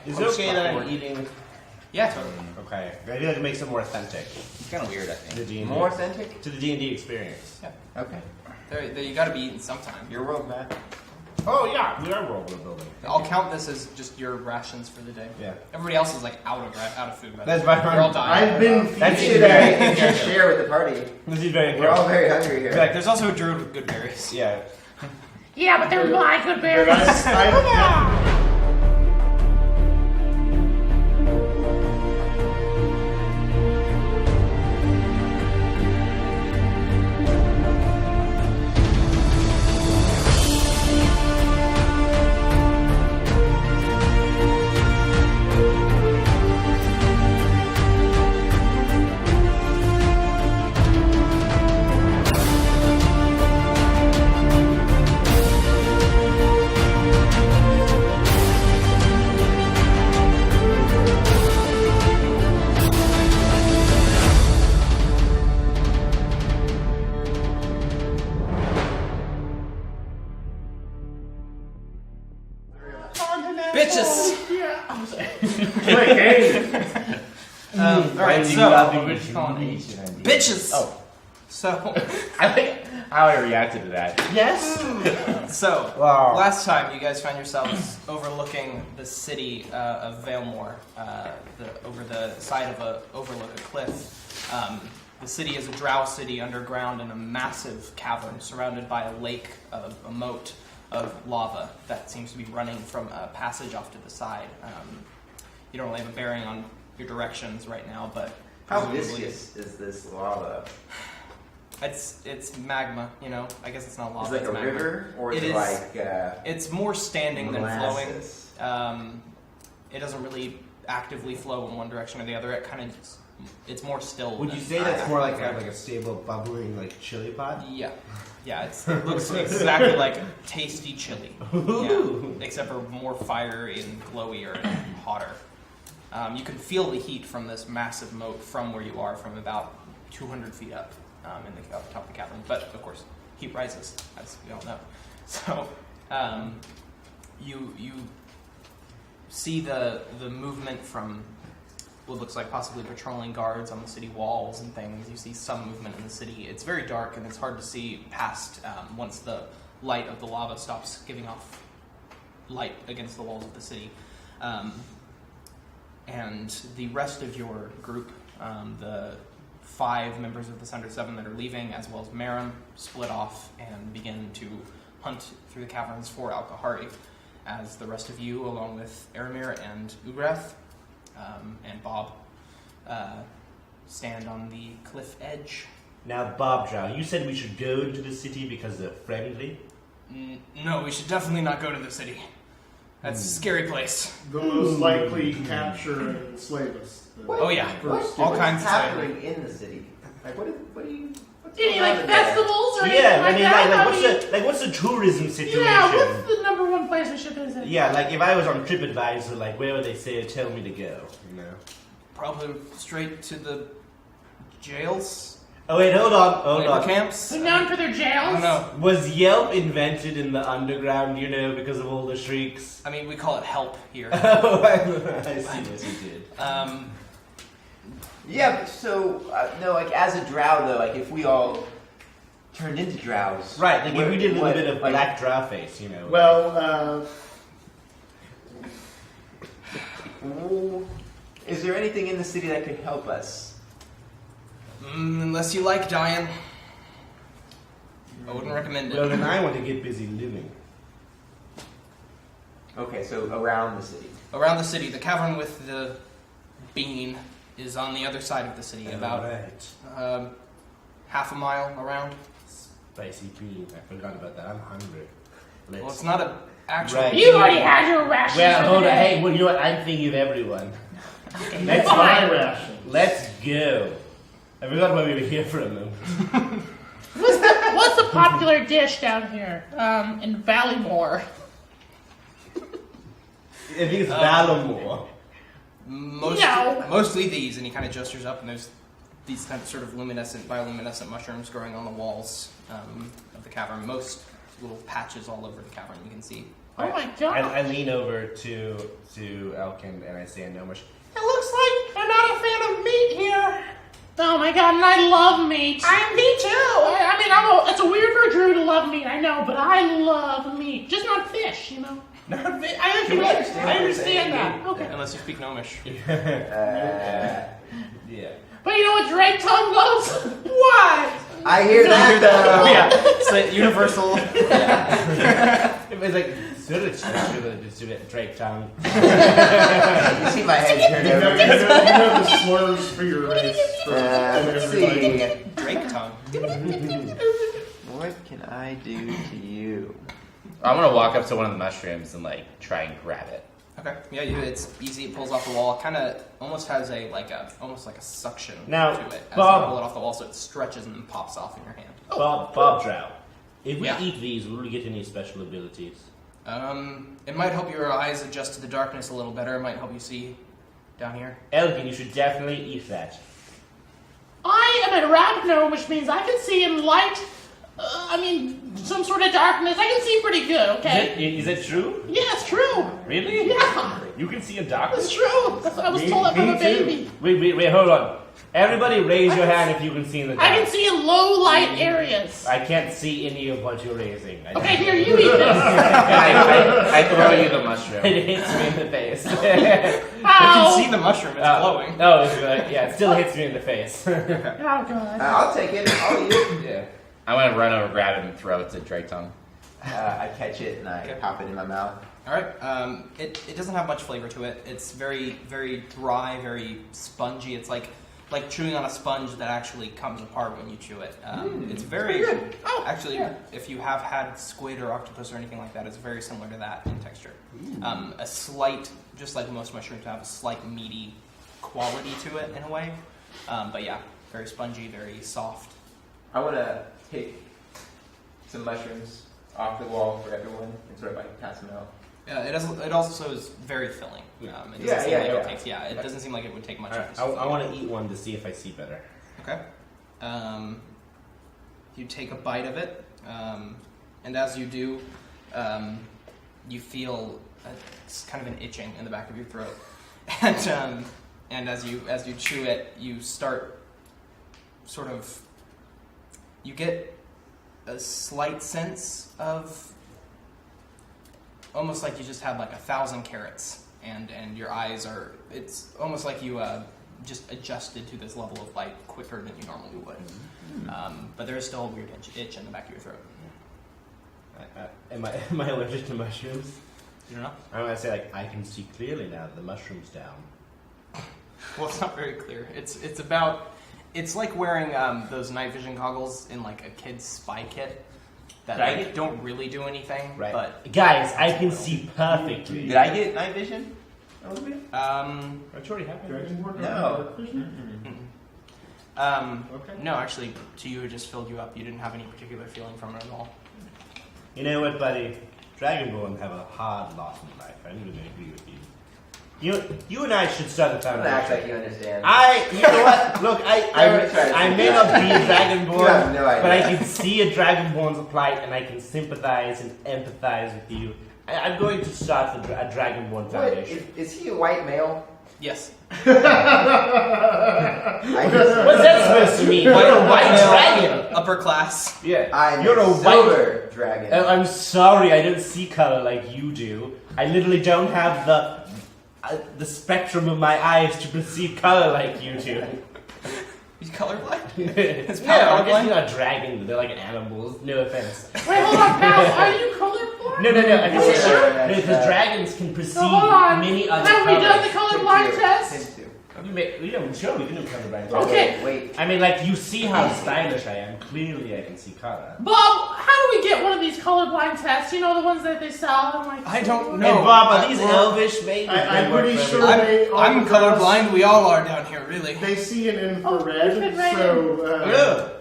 Is it okay that I'm eating? Yeah, totally. Okay. I feel like it makes it more authentic. It's kind of weird, I think. To the D&D. More authentic? To the D&D experience. Yeah. Okay. You got to be eaten sometime. Your world, Matt. Oh yeah, we are world building. I'll count this as just your rations for the day. Yeah. Everybody else is like out of food. That's my We're all dying. I've been You should share with the party. This is very We're all very hungry here. Like, there's also a druid with good berries. Yeah. Yeah, but they're my good berries. Bitches! Alright, so... Bitches! Oh. So... I think how I reacted to that. Yes. So, Wow. last time you guys found yourselves overlooking the city of Valemore, over the side of overlook a cliff. The city is a drow city underground in a massive cavern surrounded by a lake of a moat of lava that seems to be running from a passage off to the side. You don't really have a bearing on your directions right now, but How viscous is this lava? it's magma, you know. I guess it's not lava. Is it like it's a magma. river, or is It it is- like It's more standing than molasses? flowing. It doesn't really actively flow in one direction or the other. It kind of it's more still. Would you than- say that's more like a stable, bubbling like chili pot? Yeah, yeah. It looks exactly like tasty chili. Yeah, except for more fiery and glowier and hotter. You can feel the heat from this massive moat from where you are, from about 200 feet up in the top of the cavern. But of course, heat rises, as we all know. So you see the movement from what looks like possibly patrolling guards on the city walls and things. You see some movement in the city. It's very dark and it's hard to see past once the light of the lava stops giving off light against the walls of the city. And the rest of your group, the 5 members of the Sunder 7 that are leaving, as well as Marin, split off and begin to hunt through the caverns for Alkahari, as the rest of you, along with Aramir and Ugrath and Bob, stand on the cliff edge. Now, Bob Drow, you said we should go into the city because they're friendly. No, we should definitely not go to the city. That's a scary place. They'll most likely capture and enslave us. Oh yeah, First, all What's kinds of happening in the city? Like what do you? What's Any going on like in there? festivals or Yeah, anything I like mean, that? what's the tourism situation? Yeah, what's the number one place we should visit? Yeah, like if I was on TripAdvisor, like where would they say tell me to go? You know. Probably straight to the jails, Oh wait, hold labor on. camps. They're known for their I jails. don't know. Was Yelp invented in the underground? You know, because of all the shrieks. I mean, we call it help here. Oh, I see what you did. Yeah, but so no, like as a drow though, like if we all turned into drows, Right, like if we did a little what- bit of like, black drow face, you know. Well, is there anything in the city that could help us? Unless you like dying, I wouldn't recommend Well, it. then I want to get busy living. Okay, so around the city. Around the city, the cavern with the bean is on the other side of the city, about Right. half a mile around. Spicy bean. I forgot about that. I'm hungry. Let's... Well, it's not an actual. Right. You already had your rations Well, for hold the on. day. Hey, well, you know what? I'm thinking of everyone. that's my ration. Let's go. I forgot why we were here for a moment. What's the popular dish down here in Ballymore? I think it's Valamore. Mostly these, and he kind of gestures up, and there's these kind of sort of bioluminescent mushrooms growing on the walls of the cavern. Most little patches all over the cavern you can see. Oh my god. I lean over to Elkin and I say in Gnomish, It looks like you're not a fan of meat here. Oh my god, and I love meat. Me too. I mean, it's a weird for a druid to love meat, I know, but I love meat. Just not fish, you know? I understand that. Okay. Unless you speak Gnomish. yeah. But you know what Drake tongue loves? What? I hear that though. Yeah, it's the universal. It was like, Drake tongue. You see my head turn You know, over. you know the slurs for your race. Let's see. Drake tongue. What can I do to you? I'm gonna walk up to one of the mushrooms and like try and grab it. Okay. Yeah, it's easy. It pulls off the wall. Kind of almost has almost like a suction Now, to it as Bob- you pull it off the wall, so it stretches and then pops off in your hand. Bob Drow. If we Yeah. eat these, will we get any special abilities? It might help your eyes adjust to the darkness a little better. It might help you see down here. Elkin, you should definitely eat that. I am a rabbit gnome, which means I can see in light, some sort of darkness. I can see pretty good, okay? Is it true? Yeah, it's true. Really? Yeah, You can see in darkness? it's true. That's what I was told that from a baby. Wait, hold on. Everybody raise your hand if you can see in the dark. I can see in low light areas. I can't see any of what you're raising. Okay, here, you eat this. I throw you the mushroom. It hits me in the face. You Ow. can see the mushroom. It's glowing. It still hits me in the face. Oh, God. I'll take it. I'll eat it. Yeah. I'm gonna run over, grab it, and throw it to Drake Tongue. I catch it and I Okay. pop it in my mouth. All right. It doesn't have much flavor to it. It's very, very dry, very spongy. It's like chewing on a sponge that actually comes apart when you chew it. It's very good. Oh, actually, yeah. if you have had squid or octopus or anything like that, it's very similar to that in texture. A slight, just like most mushrooms have, a slight meaty quality to it in a way. But yeah, very spongy, very soft. I want to take some mushrooms off the wall for everyone and sort of like pass them out. It also is very filling. It doesn't Yeah, seem yeah, like yeah. it takes. Yeah, it doesn't seem like it would take much. Alright, of this. I want to eat one to see if I see better. Okay. You take a bite of it, and as you do, you feel it's kind of an itching in the back of your throat, and as you chew it, you start sort of. You get a slight sense of almost like you just had like 1,000 carrots, and your eyes are. It's almost like you just adjusted to this level of light quicker than you normally would. But there is still a weird itch in the back of your throat. Am I allergic to mushrooms? You don't know? I'm gonna say I can see clearly now that the mushroom's down. Well, it's not very clear. It's like wearing those night vision goggles in like a kid's spy kit that Right. don't really do anything. Right. But Guys, I can see perfectly. Did I get night vision? A little bit? Don't you already have it? Dragonborn? No. Okay. no, actually, to you it just filled you up. You didn't have any particular feeling from it at all. You know what, buddy? Dragonborn have a hard lot in life. I'm going to agree with you. You and I should start the Don't foundation. act like you understand. You know what? Look, I may not be a You have dragonborn, no idea. but I can see a dragonborn's plight, and I can sympathize and empathize with you. I'm going to start a dragonborn What? foundation. Is he a white male? Yes. I just, What's that supposed to mean? You're a white dragon. Upper class. Yeah, I'm you're a a white. silver dragon. I'm sorry, I don't see color like you do. I literally don't have the spectrum of my eyes to perceive color like you do. He's colorblind. It's power I guess colorblind? you're not dragons. They're like animals. No offense. Wait, hold on, pal. Are you colorblind? No. I can Are you say sure? no, because dragons can perceive So hold on. many other Have we colors. done the colorblind test? Hint to. Sure, we can do colorblind. Okay. Wait. I mean, like, you see how stylish I am. Clearly, I can see color. Bob, how do we get one of these colorblind tests? You know, the ones that they sell in like. I don't And know. Bob, are these elvish made? I'm pretty sure I'm, they I'm all colorblind. We all are down here, really. They see in Oh, infrared, right so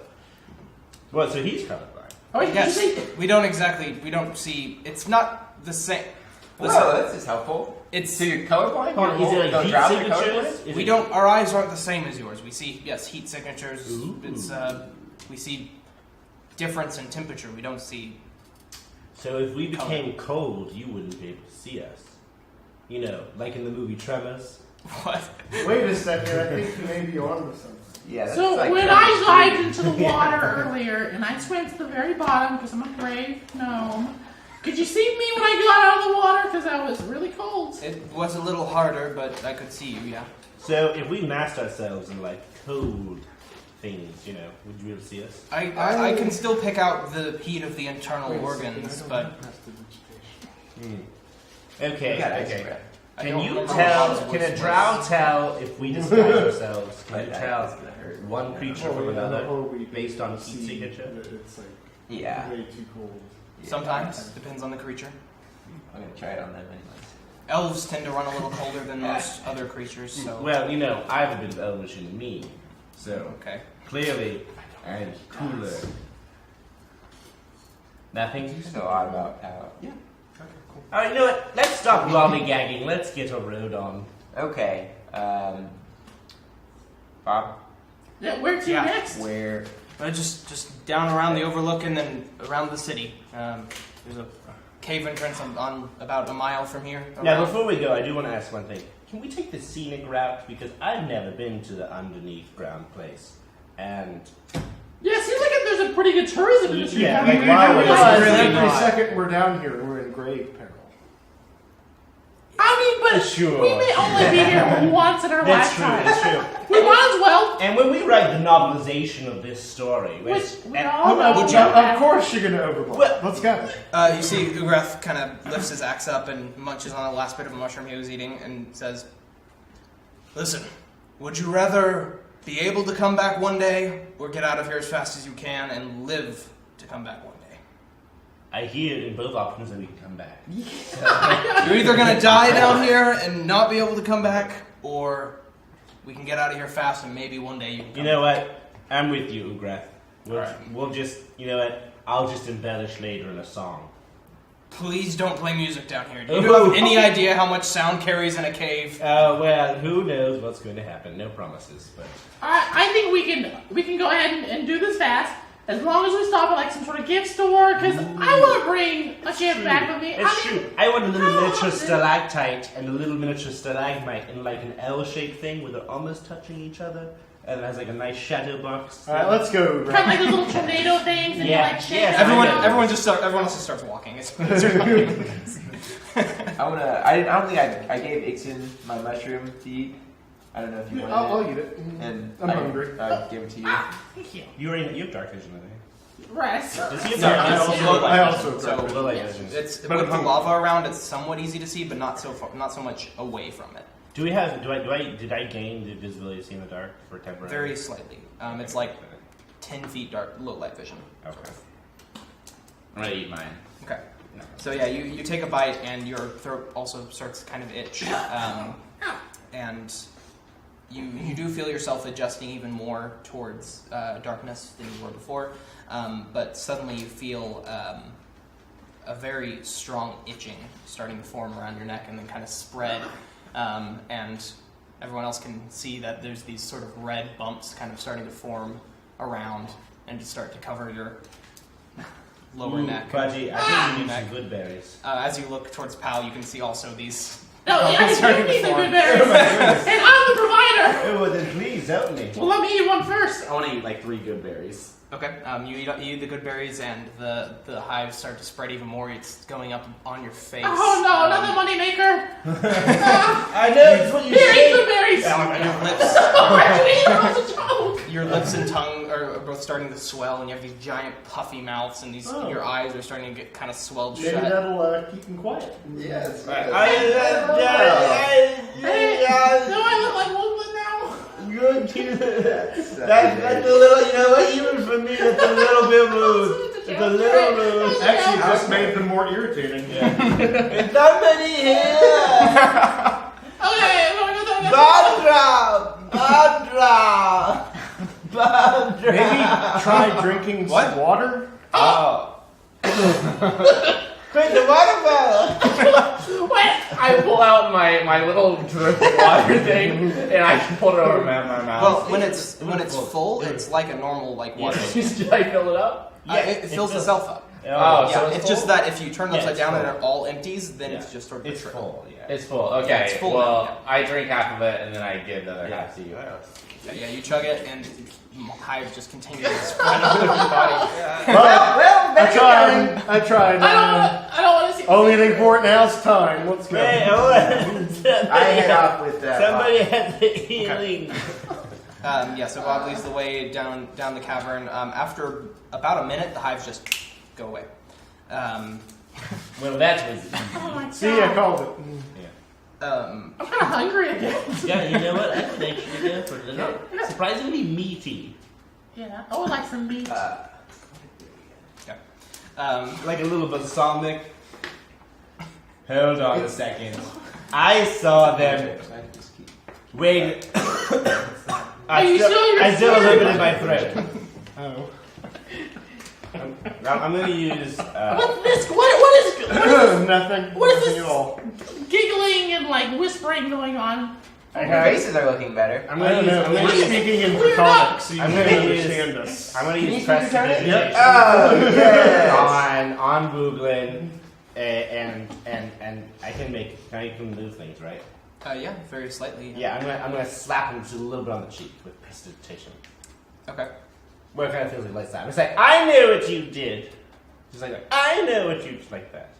Well, so he's colorblind. Oh, wait, Yes, did you say? we don't see. It's not the same. Whoa, Listen, this is helpful. it's So you're colorblind? Hold on, is it like heat drows are signatures? colorblind? Is we it- don't. Our eyes aren't the same as yours. We see heat signatures. Ooh. It's we see difference in temperature. We don't see. So if we became cold, you wouldn't be able to see us. You know, like in the movie Tremors. What? Wait a second, I think you may be on to something. Yeah. That's So like when I dived into the water earlier and I swam to the very bottom because I'm a brave gnome, could you see me when I got out of the water? Because I was really cold. It was a little harder, but I could see you, yeah. So if we masked ourselves in like cold things, you know, would you be able to see us? I can still pick out the heat of the internal organs, but Okay, We got ice okay. breath. I Can don't you remember tell? what Can it a was. drow tell if we disguise ourselves? Can you But tell that's gonna hurt. one creature from another based on heat signature? It's like Yeah. way too cold. Sometimes, depends on the creature. I'm gonna try it on them anyways. Elves tend to run a little colder than most other creatures, so... Well, you know, I have a bit of elvish in me, so Okay. clearly I'm cooler. Nothing. So odd about how. Yeah. All right, you know what? Let's stop lollygagging. Let's get a road on. Okay. Bob, Yeah, where to Yeah. next? where? Just down around the overlook and then around the city. There's a cave entrance on about a mile from here. Now, around. before we go, I do want to ask one thing. Can we take the scenic route? Because I've never been to the underneath ground place. And Yeah, it seems like there's a pretty good tourism industry. Yeah, down like, here. wow, I it's realize- really every not. second we're down here, we're in grave peril. I mean, but Sure. we may only be here once in our that's true, lifetime. that's true. We might as well. And when we write the novelization of this story, Which we and- all know. would about Of course you're gonna overboard. Well- Let's go. You see Ugreth kind of lifts his axe up and munches on the last bit of a mushroom he was eating and says, "Listen, would you rather be able to come back one day or get out of here as fast as you can and live to come back one day? I hear in both options that we can come back. You're either going to die down here and not be able to come back, or we can get out of here fast and maybe one day you can come You know what? I'm with you, Ugreth. We'll, Alright. we'll just, you know what? I'll just embellish later in a song. Please don't play music down here. Do you have any idea how much sound carries in a cave? Well, who knows what's going to happen? No promises, but I think we can go ahead and do this fast as long as we stop at like some sort of gift store because I want to bring a gift back with me. it's I mean, true. I want a little I miniature want it. stalactite and a little miniature stalagmite in like an L-shaped thing where they're almost touching each other, and it has like a nice shadow box. All right, let's go. kind of like those little tornado things and Yeah, you like shake yes, them Everyone around. else just starts walking. I don't think I gave Ixon my mushroom to eat. I don't know if you wanted I'll it. eat it. And I'm I hungry. gave it to you. Thank you. You already you have dark vision, I think. Right. Does he have No, dark it's vision? low light I vision, also so Low light Yes. vision. it's But with I'm the hungry. lava around. It's somewhat easy to see, but not so much away from it. Did I gain the visibility to see in the dark for temporary? Very slightly. It's like 10 feet dark, low light vision. Okay. I'm gonna eat mine. Okay. So yeah, you take a bite and your throat also starts to kind of itch, and you do feel yourself adjusting even more towards darkness than you were before, but suddenly you feel a very strong itching starting to form around your neck and then kind of spread, and everyone else can see that there's these sort of red bumps kind of starting to form around and to start to cover your lower neck. Budgie, I think you need Neck. some good berries. As you look towards Pal, you can see also these. No, I starting do to need the form. good berries. And I'm the provider. Oh, well, then please help me. Well, let me eat one first. I want to eat like 3 good berries. Okay. You eat the good berries, and the hives start to spread even more. It's going up on your face. Oh no, another moneymaker. I know, it's what you Here, eat say. the berries. Your lips, That's a joke. your lips and tongue are both starting to swell, and you have these giant puffy mouths, and your eyes are starting to get kind of swelled Maybe shut. that'll keep him quiet. Yes. Hey, do I look like Wolfman now? Good too. That's a little, you know what, even for me, that's a little bit rude. It's a little rude. Actually, this made them more irritating. Is somebody here? Okay, Bandra! Maybe try drinking What? some water. Oh. Quick, the waterfall! wait. I pull out my little drip water thing and I pull it over my mouth. Well, when it's full, it's like a normal like water. Did I fill it up? It fills itself up. Oh, yeah, so it's just that if you turn them Yeah, upside it's down and full. it all empties, then Yeah. it's just sort of It's a trick. full, yeah. It's full. Okay. Yeah, it's full well, now, I drink half of it and then I give the other half to you. Yeah, you chug it, and hive just continues to spread over your body. Well, I tried. I tried. I don't want to see. Only thing for it now is time. Let's go. Hey, hold on. I head off with Somebody has the healing. Yeah, so Bob leads the way down the cavern. After about a minute, the hives just go away. Well, that was. Oh my god. See, I called it. Um, I'm kind of hungry again. Yeah, you know what? I could actually go for it. They're surprisingly meaty. Yeah, I would like some meat. Like a little balsamic. Hold on a second. I saw them. Wait. Are you sure I you're still have a little bit in serious? my throat. Oh. I'm gonna use. What's this? What is Nothing. What is Nothing this? at all. giggling and like whispering going on? Your faces are looking better. I'm I gonna don't use. know. I'm We're gonna use. speaking in We're Draconic, so you I'm can't gonna understand use. us. I'm gonna Can use you speak Draconic? prestidigitation Oh, yes. on Booglin, and I can move things, right? Yeah, very slightly. Yeah, I'm gonna slap him just a little bit on the cheek with prestidigitation. Okay. Well, it kind of feels like that. It's like, I know what you did. Just like that. I know what you like that.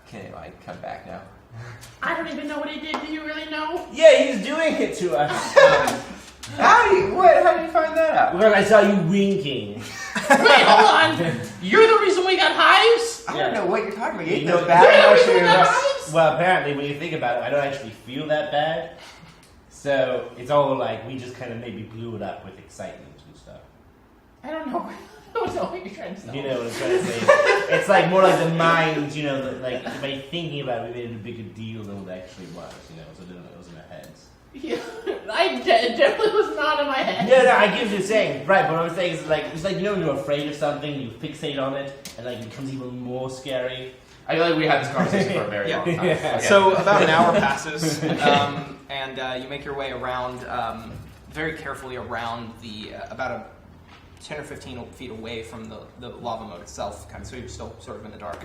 Can it like come back now? I don't even know what he did. Do you really know? Yeah, he's doing it to us. How do you find that out? Because I saw you winking. Wait, hold on. You're the reason we got hives? I don't know what you're talking about. You You ate know, those You're the bad reason we got mushrooms. hives? Well, apparently, when you think about it, I don't actually feel that bad. So it's all like we just kind of maybe blew it up with excitement and stuff. I don't know. I don't know what you're trying to say. You know what I'm trying to say? It's like more like the mind, you know, like by thinking about it, we made it a bigger deal than it actually was, you know, so it was in our heads. Yeah, it definitely was not in my head. No, I get what you're saying, right, but what I'm saying is it's like, you know, when you're afraid of something, you fixate on it, and like it becomes even more scary. I feel like we had this conversation for a very long time. Yeah. Okay. So about an hour passes, and you make your way around, very carefully around the about a 10 or 15 feet away from the lava moat itself, kind of, so you're still sort of in the dark,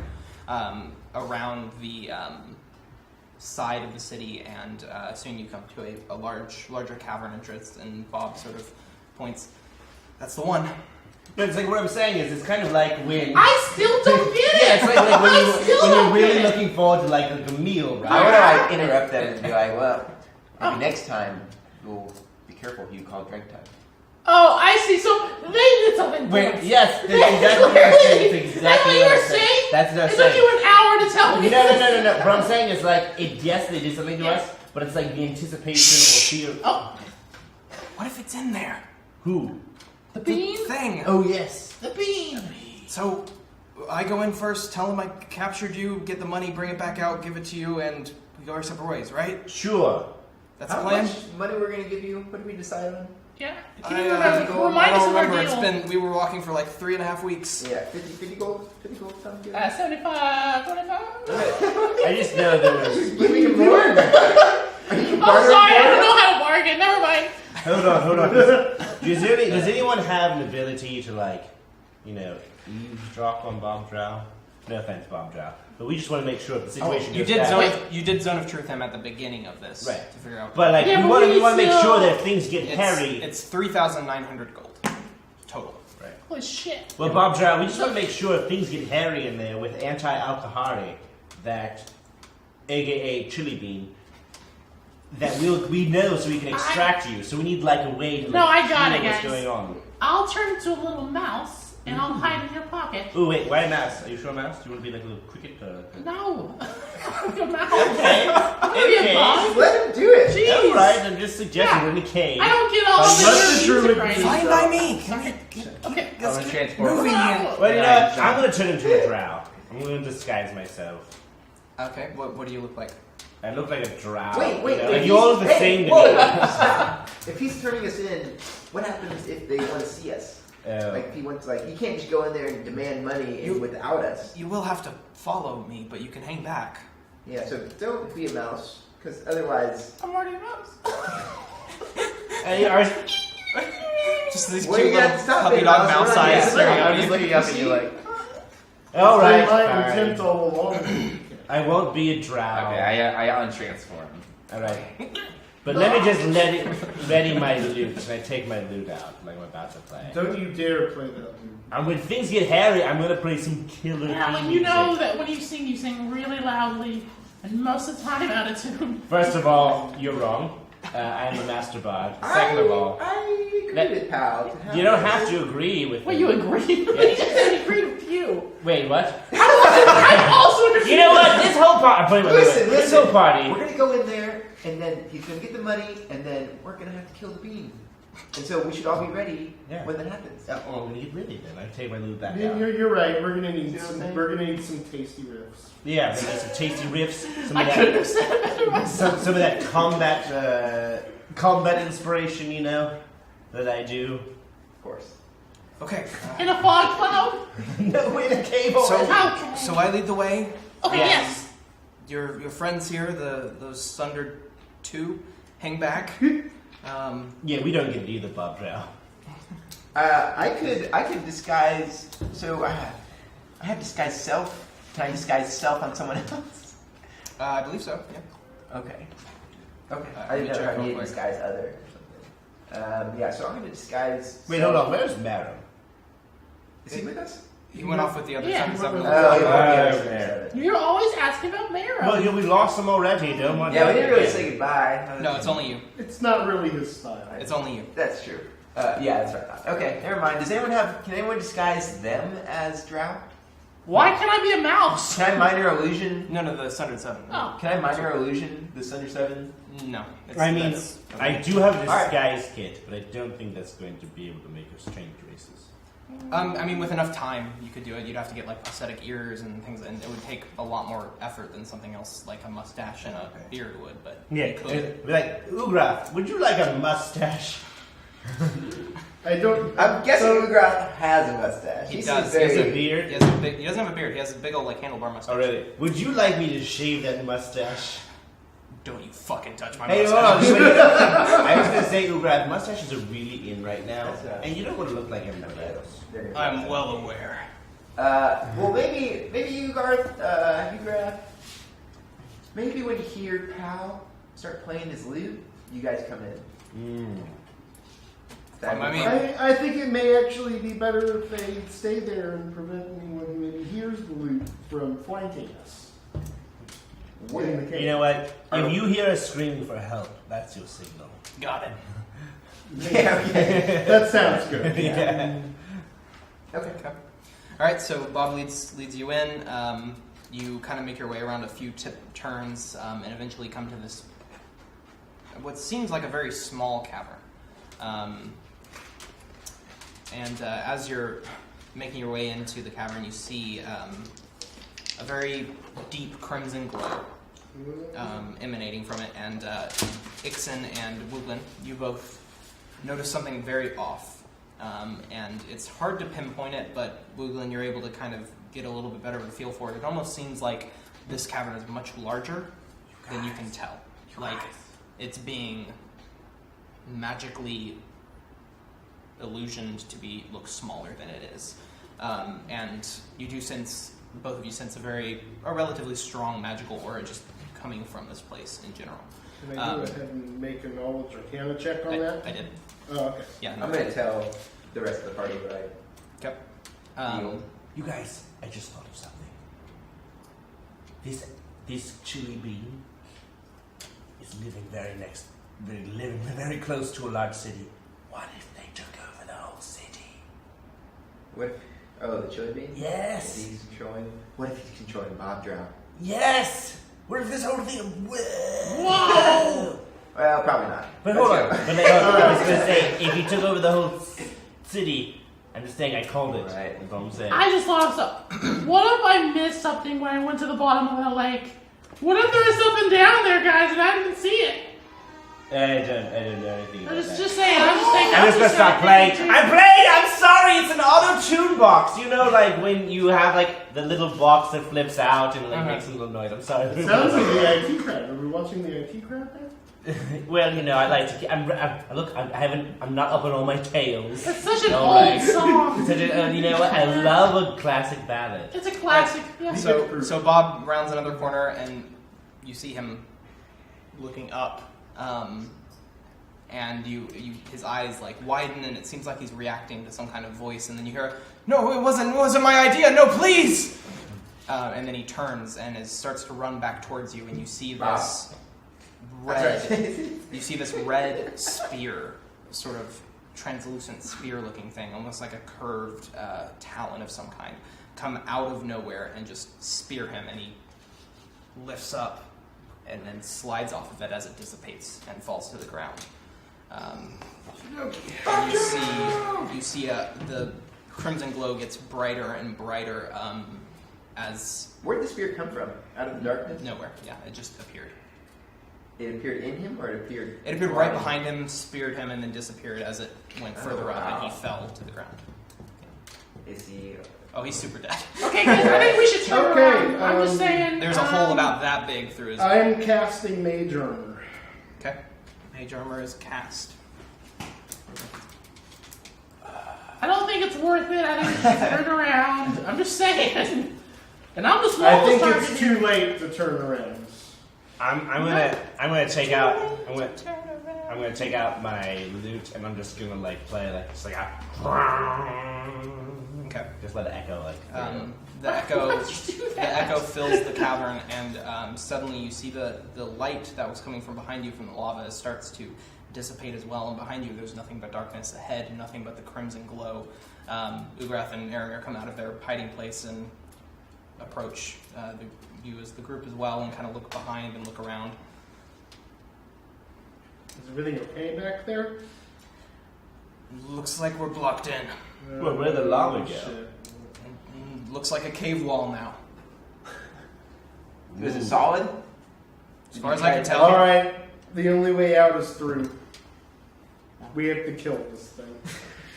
around the side of the city, and soon you come to a larger cavern entrance, and Bob sort of points, that's the one. But it's like what I'm saying is, it's kind of like when... I still don't get it. Yeah, it's like when, I still when you're don't really get it. looking forward to like a meal, I right? want to like interrupt them and be like, well, maybe next time you'll be careful who you call drink time. Oh, I see. So they did something. Wait, for us. yes, that's exactly what I'm saying. It's exactly That's what you what were I'm saying. saying? That's what I'm It took saying. you an hour to tell me. No. What I'm saying is like, yes, they did something to Yeah. us, but it's like the anticipation or fear. Oh, What if it's in there? Who? the bean. Thing. Oh, yes. The bean. So I go in first, tell him I captured you, get the money, bring it back out, give it to you, and we go our separate ways, right? Sure. That's the How plan? much money we're gonna give you? What did we decide on? Yeah. I, Can you I remember? Remind us don't of our remember. deal. It's been, we were walking for like 3.5 weeks. Yeah, 50 gold? 50 gold sound good? 75, 25. I just know there was... Give me more. Oh, sorry, I don't know how to bargain. Never mind. Hold on. Does anyone have an ability to like, you know, eavesdrop on Bob Drow? No offense, Bob Drow, but we just want to make sure the situation You goes did bad. you did Zone of Truth him at the beginning of this, Right. To figure out. But like, Yeah, we but want we to make still- sure that if things get hairy. It's 3,900 gold total. Right. Holy shit. Well, Bob Drow, we just want to make sure if things get hairy in there with anti-alcoholic, that, aka Chili Bean, that we know so we can extract you. So we need like a way to No, I got feel it, what's guys. going on. I'll turn into a little mouse and I'll hide in your pocket. Oh wait, why a mouse? Are you sure a mouse? Do you want to be like a little cricket? No. a mouse. Okay. Okay. Let him do it. Jeez. All right, I'm just suggesting we're in a cave. I don't get all Unless the the druid music right can now. Fine by me. Okay. I'm gonna transport. Moving in. Well, you know what? I'm gonna turn into a drow. I'm gonna disguise myself. Okay. What do you look like? I look like a drow. Wait, You know, if like you all look the he's- same to whoa, me. stop. If he's turning us in, what happens if they want to see us? Oh. Like, if he wants, like, you can't just go in there and demand money without us. You will have to follow me, but you can hang back. Yeah, so don't be a mouse, because otherwise... I'm already a mouse. Hey, Just these What do cute you got little to stop puppy it, dog Ross? mouse We're not eyes yet. staring I'm at just you. looking up at you like. All right, My fine. intent all along. I won't be a drow. Okay, I untransform. All right. But let me just ready my loot, and I take my loot out like I'm about to play. Don't you dare play that. And when things get hairy, I'm gonna play some killer Yeah, theme but you know music. that when you sing really loudly, and most of the time out of tune. First of all, you're wrong. I'm a master bard. Second of all, I agree Let- with pal. you don't have to agree with Well, me. you agree. He just said he agreed with you. Wait, what? I'm also confused. You know what? This whole party. Listen, This listen. whole party. We're gonna go in there, and then he's gonna get the money, and then we're gonna have to kill the bean. And so we should all be ready Yeah. when that happens. Oh, we need ready then. I take my loot back Yeah, out. you're right. We're gonna need See what I'm some. saying? We're gonna need some tasty riffs. Yeah, then there's some tasty riffs. Some I of couldn't that, have said it better myself. some of that combat inspiration, you know, that I do. Of course. Okay. In a fog cloud? No, in a cave over. Okay. So I lead the way. Okay, yes. Your friends here, those Sundered 2, hang back. Yeah, we don't get either, Bob Drow. I could disguise. So I have disguise self. Can I disguise self on someone else? I believe so. Yeah. Okay. Okay. Let I me didn't know check if I real needed to quick. disguise other or something. Yeah. So I'm gonna disguise. Wait, self. hold on. Where's Maro? Is he with us? He went off with the other Yeah. sons of Oh, yeah. yeah. You're always asking about Mara. Well, we lost him already. Don't want. Yeah, we didn't really Yeah. say goodbye. No, it's only you. It's not really his style. It's only you. That's true. Yeah, that's right. Okay, never mind. Can anyone disguise them as drow? Why can't I be a mouse? Can I minor illusion? No, the Sundered 7. Oh. Can I minor illusion the Sunder 7? No. I mean, that's- I do have a All right. disguise kit, but I don't think that's going to be able to make us change races. I mean, with enough time, you could do it. You'd have to get like prosthetic ears and things, and it would take a lot more effort than something else like a mustache and a beard would. But Yeah, you could. be like, Ugraf, would you like a mustache? I don't. I'm guessing so- Ugrath has a mustache. He seems does. He has very. a beard. He doesn't have a beard. He has a big old like handlebar mustache. Oh, really? Would you like me to shave that mustache? Don't you fucking touch my Hey, hold mustache. on. Wait. I was gonna say, Ugraf, mustaches are really in right now, That's right. and you don't want to look like everybody else. I'm well aware. Well, maybe you, Garth, Ugrath. Maybe when you hear Pal start playing his lute, you guys come in. That'd be I mean- fun. I think it may actually be better if they stay there and prevent anyone when he hears the loot from flanking us. In the cave. You know what? If you hear us screaming for help, that's your signal. Got it. Yeah, okay. That sounds good. Yeah. Okay. Okay. All right. So Bob leads you in. You kind of make your way around a few turns, and eventually come to this what seems like a very small cavern. And as you're making your way into the cavern, you see a very deep crimson glow emanating from it. And Ixon and Wooglin, you both notice something very off. And it's hard to pinpoint it, but Wooglin, you're able to kind of get a little bit better of a feel for it. It almost seems like this cavern is much larger than you can tell. Like it's being magically illusioned to look smaller than it is. And you do sense, both of you sense a relatively strong magical aura just coming from this place in general. Can I go ahead and make a knowledge arcana check on that? I did. Oh, okay. Yeah. I'm gonna tell the rest of the party what I Okay. feel. You guys, I just thought of something. This chili bean is living very close to a large city. What if they took over the whole city? What? Oh, the chili bean. Yes. He's controlling. What if he's controlling Bob Drow? Yes. What if this whole thing? Whoa! Well, probably not. But Let's hold on. go. But I was gonna say, if he took over the whole city, I'm just saying I called it. Right. That's all I'm saying. I just thought of something. What if I missed something when I went to the bottom of the lake? What if there was something down there, guys, and I didn't see it? I don't know anything about that. Just saying. I'm just saying. I'm just gonna stop playing. I'm playing. I'm sorry. It's an auto-tune box. You know, like when you have like the little box that flips out and like makes a little noise. I'm sorry. It sounds like the IT crowd. Are we watching the IT crowd there? Well, you know, I like to. I'm not up on all my tails. It's such an All old right. song. You know what? I love a classic ballad. It's a classic. Yeah. So Bob rounds another corner, and you see him looking up, and his eyes like widen, and it seems like he's reacting to some kind of voice, and then you hear, "No, it wasn't my idea. No, please!" And then he turns and starts to run back towards you, and you see this red spear, sort of translucent spear-looking thing, almost like a curved talon of some kind, come out of nowhere and just spear him, and he lifts up and then slides off of it as it dissipates and falls to the ground. And you see the crimson glow gets brighter and brighter as... Where did the spear come from? Out of the darkness? Nowhere, yeah, it just appeared. It appeared in him, or it appeared... It appeared right behind him, speared him, and then disappeared as it went further up, and he fell to the ground. Is he... Oh, he's super dead. Okay, guys, I think we should turn around. I'm just saying. There's a hole about that big through his... I am casting Mage Armor. Okay. Mage Armor is cast. I don't think it's worth it. I think we should turn around. I'm just saying. And I'm the I smallest think target it's here. too late to turn around. I'm gonna take out I'm gonna take out my lute and I'm just gonna like play like just like Okay. just let it echo like The echo fills the cavern, and suddenly you see the light that was coming from behind you from the lava starts to dissipate as well, and behind you there's nothing but darkness ahead, nothing but the crimson glow. Ugrath and Aramir come out of their hiding place and approach you as the group as well, and kind of look behind and look around. Is everything okay back there? Looks like we're blocked in. Well, where'd the lava go? Shit. Looks like a cave wall now. Is it solid? As far as I can tell. Alright, the only way out is through. We have to kill this thing.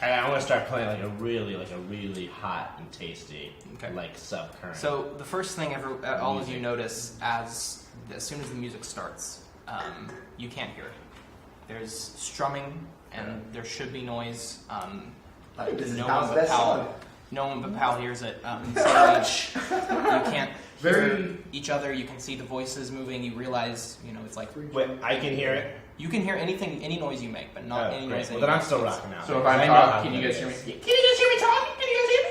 I want to start playing like a really hot and tasty Okay. like subcurrent. So the first thing all of you notice as soon as the music starts, you can't hear it. There's strumming and there should be noise. But This is no Pal's one but best song. No one but Pal hears it. So you can't Very- hear each other. You can see the voices moving. You realize, it's like wait, I can hear it. you can hear any noise you make, but not any Great. noise. Well, then I'm still rocking out. So if I I know talk, how can you good guys it hear me? is. Can you guys hear me talking? Can you guys hear me?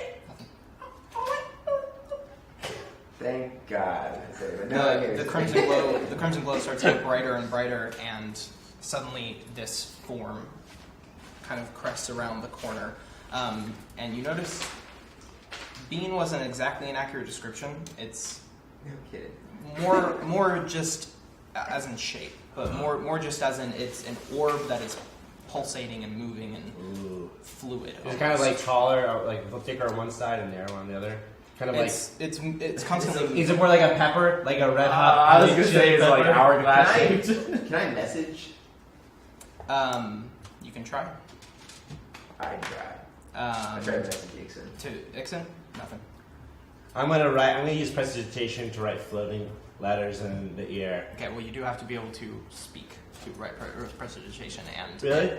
Thank God. No, The crimson glow starts to get brighter and brighter, and suddenly this form kind of crests around the corner, and you notice Bean wasn't exactly an accurate description. It's No kidding. more just as in shape, but more just as in it's an orb that is pulsating and moving and Ooh. fluid. It's kind of like taller, or like thicker on one side and narrow on the other. Kind of it's constantly. Is it more like a pepper, like a red hot? I was gonna say it's like pepper? hourglass Can I- shaped. Can I message? You can try. I try. I try to message Dixon. To Ixon? Nothing. I'm gonna use prestidigitation to write floating letters in the air. Okay, well, you do have to be able to speak to write prestidigitation, and Really?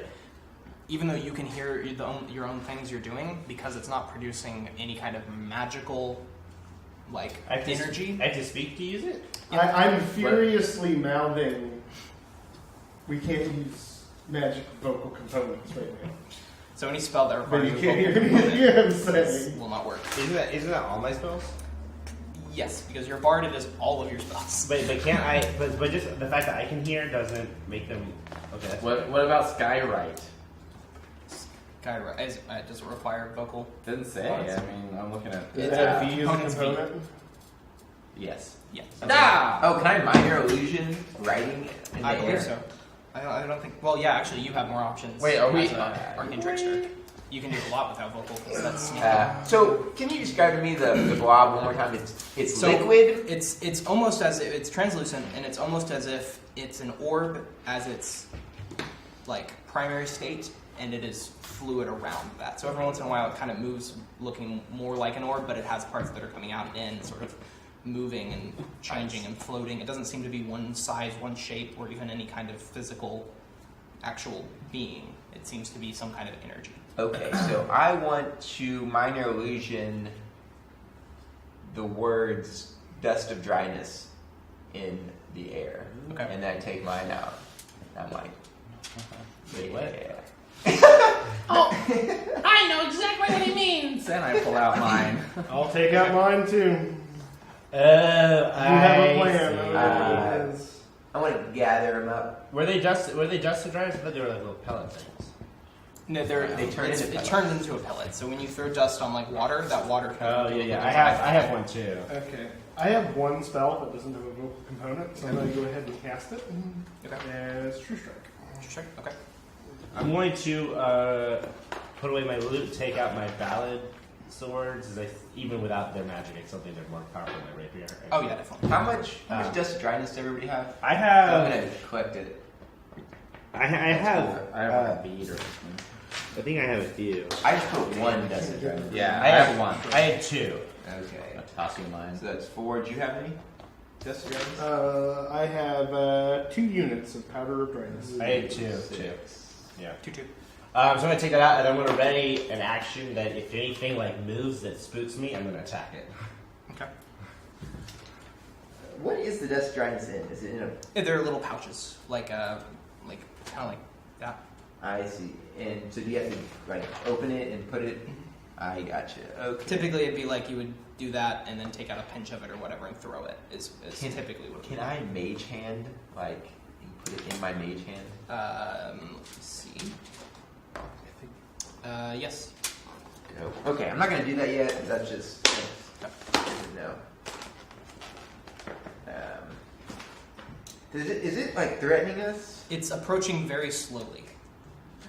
even though you can hear your own things you're doing, because it's not producing any kind of magical energy. I have to speak to use it. I'm furiously mouthing. We can't use magic vocal components right now. So any spell that But requires you a can't vocal hear me. component You know what I'm saying? will not work. Isn't that all my spells? Yes, because your bard is all of your spells. But can't I? But just the fact that I can hear doesn't make them. Okay. That's What about Skywrite? Does it require vocal? Doesn't say. I mean, I'm looking at. Does It's it have a to use a component's component? Yes. Yes. Ah! Oh, can I minor illusion writing in the I air? believe so. I don't think. Well, yeah, actually, you have more options. Wait, are we- as a arcane trickster? You can do a lot without vocal, because that's sneaky. So, can you describe to me the blob one more time? It's So, liquid. It's almost as if it's translucent, and it's almost as if it's an orb as it's like primary state, and it is fluid around that. So every once in a while, it kind of moves, looking more like an orb, but it has parts that are coming out in, sort of moving and changing and floating. It doesn't seem to be one size, one shape, or even any kind of physical, actual being. It seems to be some kind of energy. Okay, so I want to minor illusion the words "dust of dryness" in the air, Okay. and then I take mine out. I'm like, Wait, what? yeah. Oh, I know exactly what he means. Then I pull out mine. I'll take out mine too. Oh, You have a I plan. see. I know what it is. I want to gather them up. Were they just the dryers? I thought they were like little pellet things. No, They turn into it pellets. turns into a pellet. So when you throw dust on like water, that water. Oh can yeah. I have one too. Okay. I have one spell that doesn't have a vocal component, so I'm going to go ahead and cast it. Okay. And it's True Strike. Sure. Okay. I'm going to put away my loot, take out my ballad swords. As even without their magic, I still think they're more powerful than my rapier. Oh yeah, definitely. How much dust of dryness does everybody have? I I'm have. gonna collect it. I have. I have a bead or something. I think I have a few. I just put one dust of dryness. Yeah, I I have have one. I had two. Okay. A tossing mine. So that's 4. Do you have any dust of dryness? I have 2 units of Powder of Dryness. I had two. 6. Yeah. 2-2. So I'm going to take that out, and I'm going to ready an action that if anything like moves that spooks me, I'm going to attack it. Okay. What is the dust of dryness in? Is it in a... They're little pouches, like kind of like that. I see. And so do you have to like open it and put it... I gotcha. Okay. Typically, it'd be like you would do that and then take out a pinch of it or whatever and throw it. Is typically what. Can I mage hand, like, put it in my mage hand? Let's see. Yes. No. Okay, I'm not gonna do that yet. That's just no. Is it like threatening us? It's approaching very slowly.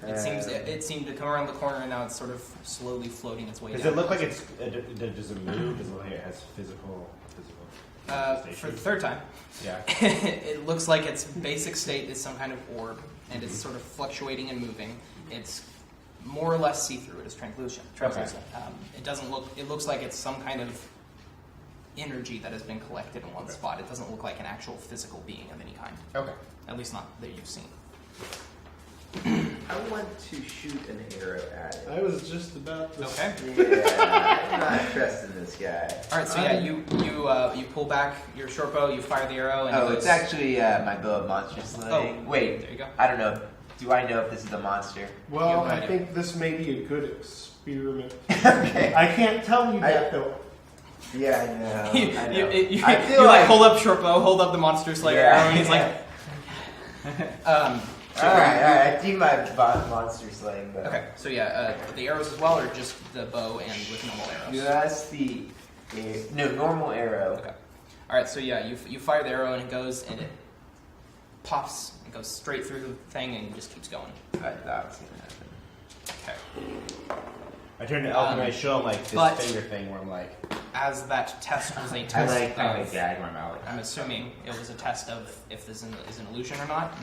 It seemed to come around the corner, and now it's sort of slowly floating its way Does down. it look like does it move? Does it look like it has physical For manifestation? the third time, Yeah. it looks like its basic state is some kind of orb, and it's sort of fluctuating and moving. It's more or less see-through. It is translucent. It doesn't look. It looks like it's some kind of energy that has been collected in one spot. It doesn't look like an actual physical being of any kind. Okay. At least not that you've seen. I want to shoot an arrow at it. I was just about to. Okay. Yeah, I'm not trusting this guy. All right. So yeah, you pull back your short bow. You fire the arrow. And it Oh, goes, it's actually my bow of monster slaying. Oh, Wait, there you go. I don't know. Do I know if this is a monster? Well, Yeah, I think this may be a good experiment. Okay. I can't tell you that though. Yeah, I know. You, I know. you, I feel you like hold up short bow, hold up the monster slayer Yeah, arrow, and he's yeah. so all right. I do my monster slaying bow. Okay, so yeah, the arrows as well, or just the bow and with normal arrows? That's the normal arrow. Okay. All right, so yeah, you fire the arrow and it goes and it pops. It goes straight through the thing and just keeps going. I thought it was gonna happen. Okay. I turn to Elk and I show him like this but- finger thing where I'm like, As that test was a I test like how I of, gag my mouth. I'm assuming it was a test of if this is an illusion or not.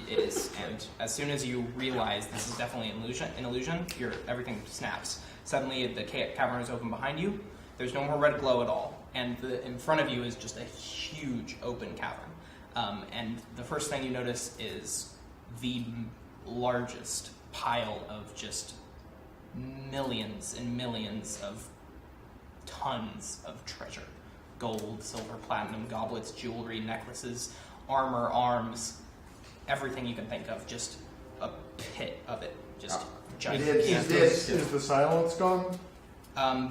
It is, and as soon as you realize this is definitely an illusion, everything snaps. Suddenly, the cavern is open behind you. There's no more red glow at all, and in front of you is just a huge open cavern. And the first thing you notice is the largest pile of just millions and millions of tons of treasure. Gold, silver, platinum, goblets, jewelry, necklaces, armor, arms, everything you can think of. Just a pit of it. Just gigantic. Is the silence gone?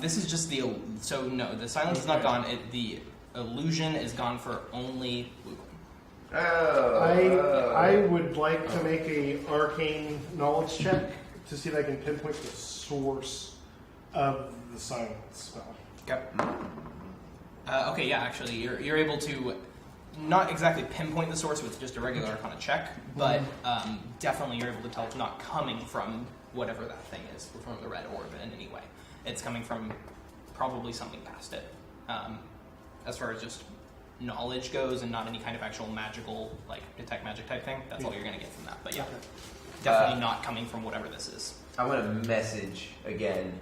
This is just the... So, no, the silence is not gone. The illusion is gone for only Luke. I would like to make a arcane knowledge check to see if I can pinpoint the source of the silence spell. Okay. Okay, yeah, actually, you're able to not exactly pinpoint the source with just a regular Arcana check, but definitely you're able to tell it's not coming from whatever that thing is, from the red orb in any way. It's coming from probably something past it. As far as just knowledge goes and not any kind of actual magical, like, detect magic type thing, that's all you're going to get from that, but yeah. definitely not coming from whatever this is. I want to message again.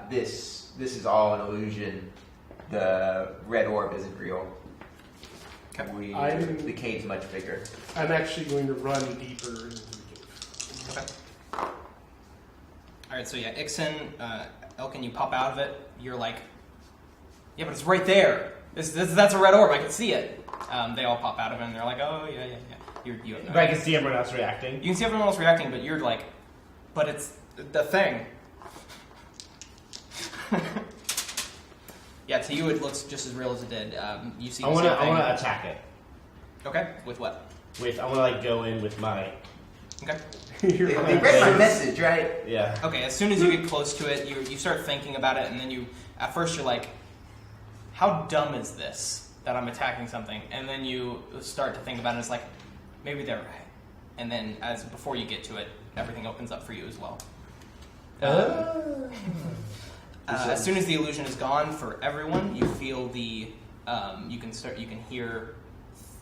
This is all an illusion. The red orb isn't real. Okay. The cave's much bigger. I'm actually going to run deeper into the cave. Okay. All right. So yeah, Ixen, Elkin, you pop out of it. You're like, yeah, but it's right there. That's a red orb. I can see it. They all pop out of it, and they're like, oh yeah. You have no But I can see everyone else reacting. You can see everyone else reacting, but you're like, but it's the thing. Yeah, to you it looks just as real as it did. You see. I want to attack it. Okay. With what? I want to like go in with my. Okay. They read my message, right? Yeah. Okay. As soon as you get close to it, you start thinking about it, and then at first you're like, how dumb is this that I'm attacking something? And then you start to think about it. And it's like, maybe they're right. And then before you get to it, everything opens up for you as well. As soon as the illusion is gone for everyone, you feel you can hear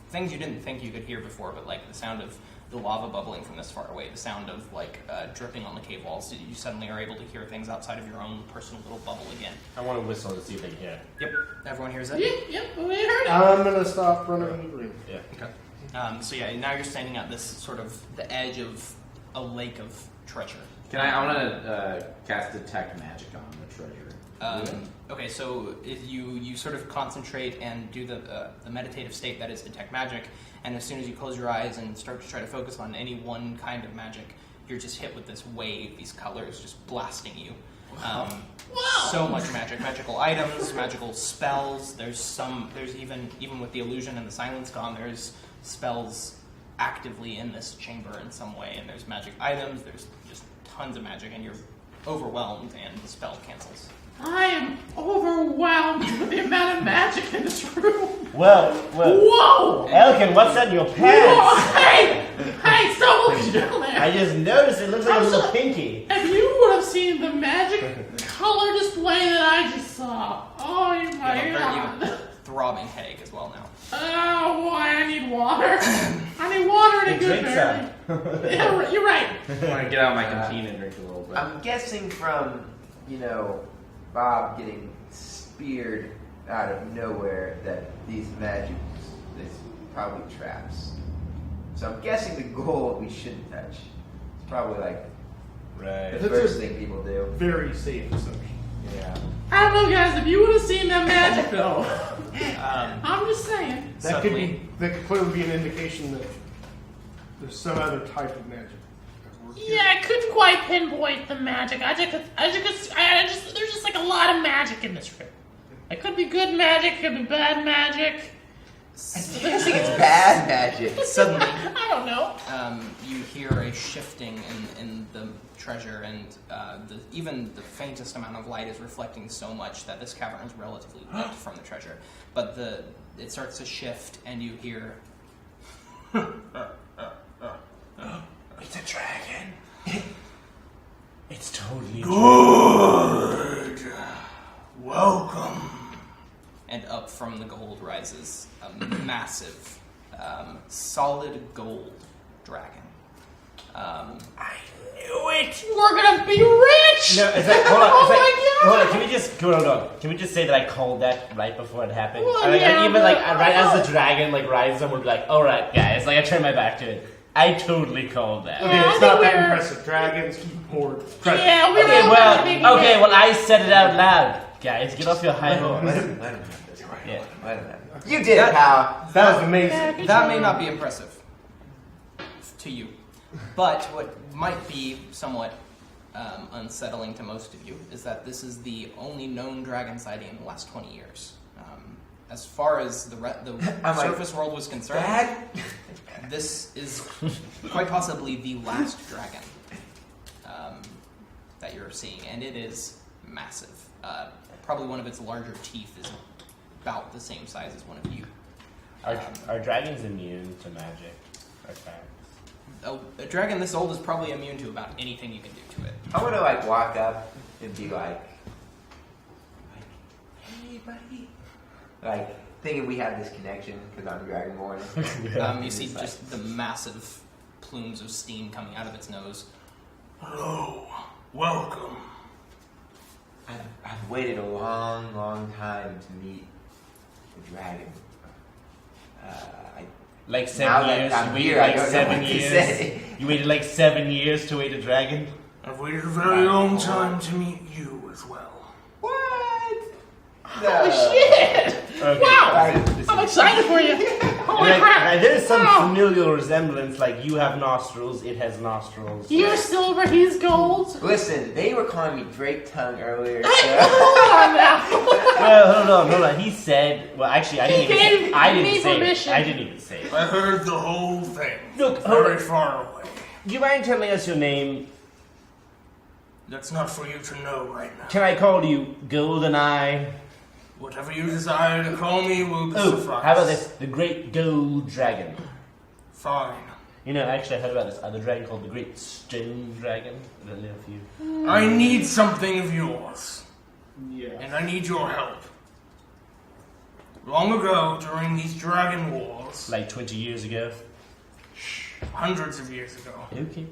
things you didn't think you could hear before, but like the sound of the lava bubbling from this far away, the sound of like dripping on the cave walls. So you suddenly are able to hear things outside of your own personal little bubble again. I want to whistle to see if they can hear. Yep, everyone hears it. Yep, we heard it. I'm going to stop running in the room. Yeah. Okay. So yeah, now you're standing at this sort of the edge of a lake of treasure. I want to cast Detect Magic on the treasure. Okay, so if you sort of concentrate and do the meditative state that is Detect Magic, and as soon as you close your eyes and start to try to focus on any one kind of magic, you're just hit with this wave, these colors just blasting you. So much magic, magical items, magical spells. There's even with the illusion and the silence gone, there's spells actively in this chamber in some way, and there's magic items. There's just tons of magic, and you're overwhelmed, and the spell cancels. I am overwhelmed with the amount of magic in this room. Well. Whoa! Elkin, what's that in your pants? Whoa! Hey, stop looking down there. I just noticed it looks like a little pinky. If you would have seen the magic color display that I just saw, oh my You have a god. very throbbing headache as well now. Oh boy, I need water. I need water and a good Drink berry. some. Yeah, you're right. I want to get out my canteen and drink a little bit. I'm guessing from, Bob getting speared out of nowhere that these magics is probably traps. So I'm guessing the gold we shouldn't touch. It's probably like Right. the first thing people do. Very safe assumption. Yeah. I don't know, guys, if you would have seen that magic though. I'm just saying. That could clearly be an indication that there's some other type of magic. Yeah, I couldn't quite pinpoint the magic. There's just like a lot of magic in this room. It could be good magic, could be bad magic. I think it's bad magic. Suddenly, I don't know. you hear a shifting in the treasure, and even the faintest amount of light is reflecting so much that this cavern is relatively lit from the treasure. But it starts to shift, and you hear. It's a dragon. It's totally Good. Welcome. And up from the gold rises a massive, solid gold dragon. I knew it. We're gonna be rich. No, is that, hold on. Oh is that, my God. Hold on. Can we just say that I called that right before it happened? Well, Like, yeah, even like but- right as the dragon like rises, I would be like, "All right, guys." Like I turn my back to it. I totally called that. Okay, Yeah, it's I not think that we're- impressive. Dragons keep more present. Yeah, we Okay, were well, I said it out loud, guys. Get off your high horse. Let him have this. Yeah. Let him have it. You did it, pal. That was amazing. That may not be impressive to you, but what might be somewhat unsettling to most of you is that this is the only known dragon sighting in the last 20 years. As far as the I'm like, surface world was concerned, Dad? this is quite possibly the last dragon that you're seeing, and it is massive. Probably one of its larger teeth is about the same size as one of you. Are dragons immune to magic attacks? A dragon this old is probably immune to about anything you can do to it. I want to walk up and be like, hey, buddy. Thinking we have this connection because I'm Dragonborn. You see just the massive plumes of steam coming out of its nose. Hello, welcome. I've waited a long, long time to meet the dragon. Like Now 7 that years? I'm You waited here, I like don't know 7 what to years? say. You waited like 7 years to wait a dragon? I've waited a very long time to meet you as well. What? Oh shit! Okay. Wow! This I'm is- excited for you. Holy Like, crap! there's some Wow. familial resemblance, like you have nostrils, it has nostrils. You're silver, he's gold. Listen, they were calling me Drake Tongue earlier. Hey, So. hold on now. Well, hold on. He said, well, actually, I didn't He even say gave it. I me didn't say permission. it. I didn't even say it. I heard the whole thing. Look, hold very on. far away. Do you mind telling us your name? That's not for you to know right now. Can I call you Goldeneye? Whatever you desire to call me will Oh, suffice. how about this? The Great Gold Dragon. Fine. You know, actually, I heard about this other dragon called the Great Stone Dragon. I don't know if you... I need something of yours, Yeah. and I need your help. Long ago, during these dragon wars, Like 20 years ago. hundreds of years ago, Okay.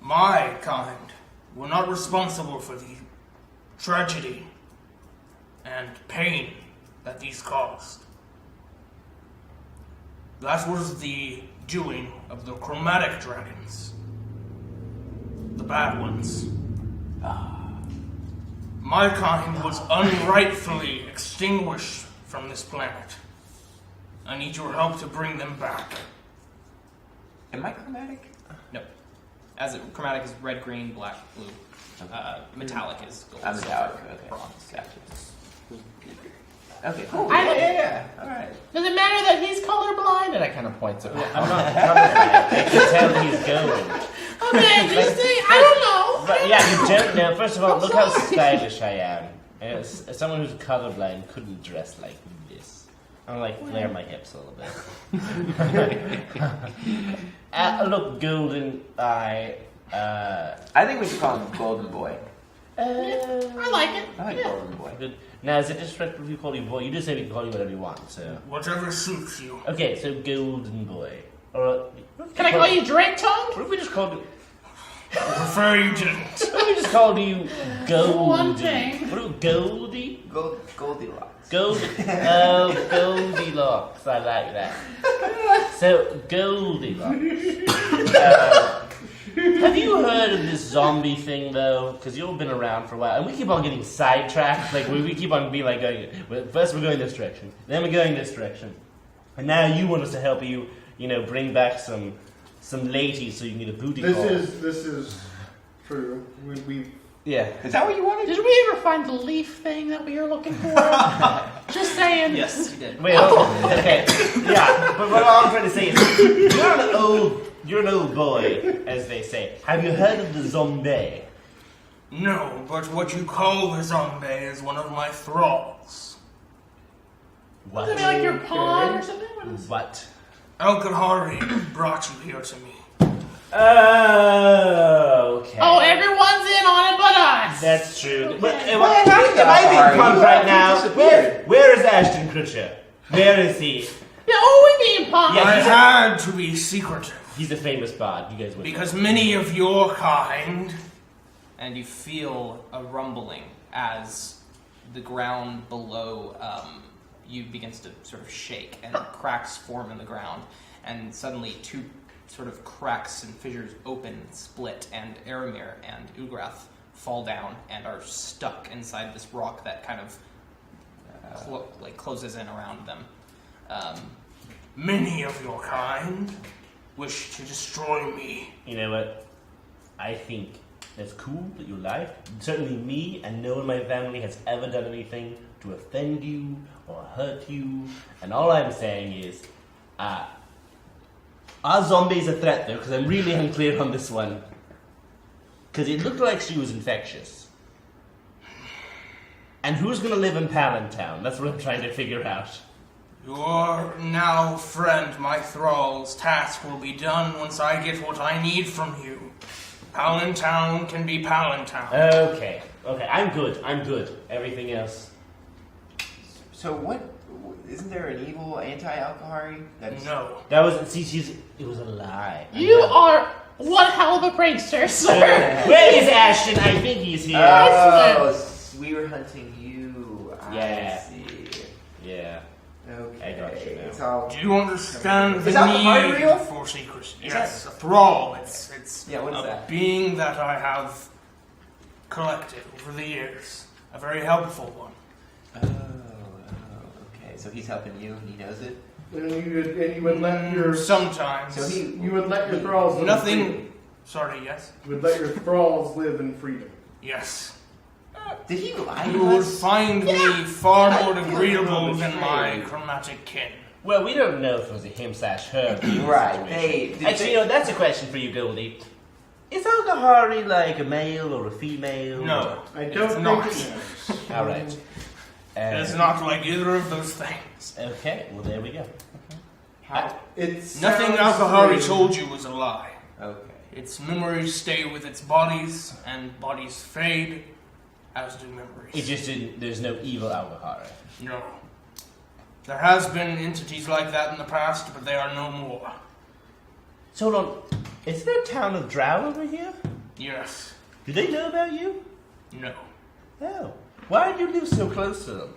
my kind were not responsible for the tragedy and pain that these caused. That was the doing of the chromatic dragons. The bad ones. My kind was unrightfully extinguished from this planet. I need your help to bring them back. Am I chromatic? No. Chromatic is red, green, black, blue. Metallic is gold. I'm silver, metallic, okay. bronze. Gotcha. Okay, cool. I- Yeah. Alright. Does it matter that he's colorblind? And I kind of point to him. I'm not colorblind. I can tell he's going. Okay, just say, I don't know. But yeah, you don't know. First of all, look how stylish I am. As someone who's colorblind couldn't dress like this. I'm like, flare my hips a little bit. Look, Golden Eye. I think we should call him Golden Boy. I like it. I like Yeah. Golden Boy. Good. Now, is it disrespectful if we call you boy? You just say we can call you whatever you want, so. Whatever suits you. Okay, so Golden Boy. Or, Can I call you Drake Tongue? what if we just called you... I prefer you didn't. What if we just called you Goldie? One thing. What if Goldie? Goldilocks. Goldilocks. I like that. So, Goldilocks. Have you heard of this zombie thing, though? Because you've been around for a while, and we keep on getting sidetracked. Like, we keep on being like, going, well, first we're going this direction, then we're going this direction. And now you want us to help you, bring back some ladies so you can get a booty call. This is true. We Yeah. Is that what you wanted? Did we ever find the leaf thing that we were looking for? Just saying. Yes, you did. Wait, hold on. Okay. Yeah, but what I'm trying to say is, you're an old boy, as they say. Have you heard of the zombie? No, but what you call the zombie is one of my thralls. What? Isn't it like your pawn or something? What is- What? Al-Kahari brought you here to me. Oh, okay. Oh, everyone's in on it but us. That's true. But Okay. am I being punked right now? Disappeared. Where is Ashton Kutcher? Where is he? Yeah, oh, we being punked. Yeah, I he's a- had to be secretive, He's a famous bard. You guys would. because many of your kind And you feel a rumbling as the ground below you begins to sort of shake, and cracks form in the ground, and suddenly two sort of cracks and fissures open, split, and Aramir and Ugrath fall down and are stuck inside this rock that kind of closes in around them. many of your kind wish to destroy me. You know what? I think that's cool that you're alive. Certainly me and no one in my family has ever done anything to offend you or hurt you. And all I'm saying is, are zombies a threat though? Because I'm really unclear on this one. Because it looked like she was infectious. And who's going to live in Palantown? That's what I'm trying to figure out. Your now friend, my thrall's task will be done once I get what I need from you. Palantown can be Palantown. Okay, I'm good. Everything else. So what? isn't there an evil anti-Alkahari? No. That wasn't. It was a lie. You are one hell of a prankster, sir. Where is Ashton? I think he's here. We were hunting you. Yeah. I see. Yeah. Okay. I got you now. It's all. Do you understand the Is Alkahari need real? for secrecy? Is Yes, a thrall. It's Yeah, what is a that? being that I have collected over the years. A very helpful one. Okay. So he's helping you, and he knows it. And you would let your Sometimes. So you would let your thralls live in freedom. Nothing. Sorry. Yes. You would let your thralls live in freedom. Yes. Did he lie You to would us? find me far I more feel a agreeable little than my betrayed. chromatic kin. Well, we don't know if it was a him/her. Right. Actually, that's a question for you, Goldie. Is Alkahari like a male or a female? No. I don't It's think not. it is. All right. It's not like either of those things. Okay. Well, there we go. How? It's Nothing Alkahari told you was a lie. Okay. Its memories stay with its bodies, and bodies fade, as do memories. It just didn't. There's no evil Alkahari. No. There has been entities like that in the past, but they are no more. So hold on. Is there a town of Drow over here? Yes. Do they know about you? No. Oh. Why did you live so close to them?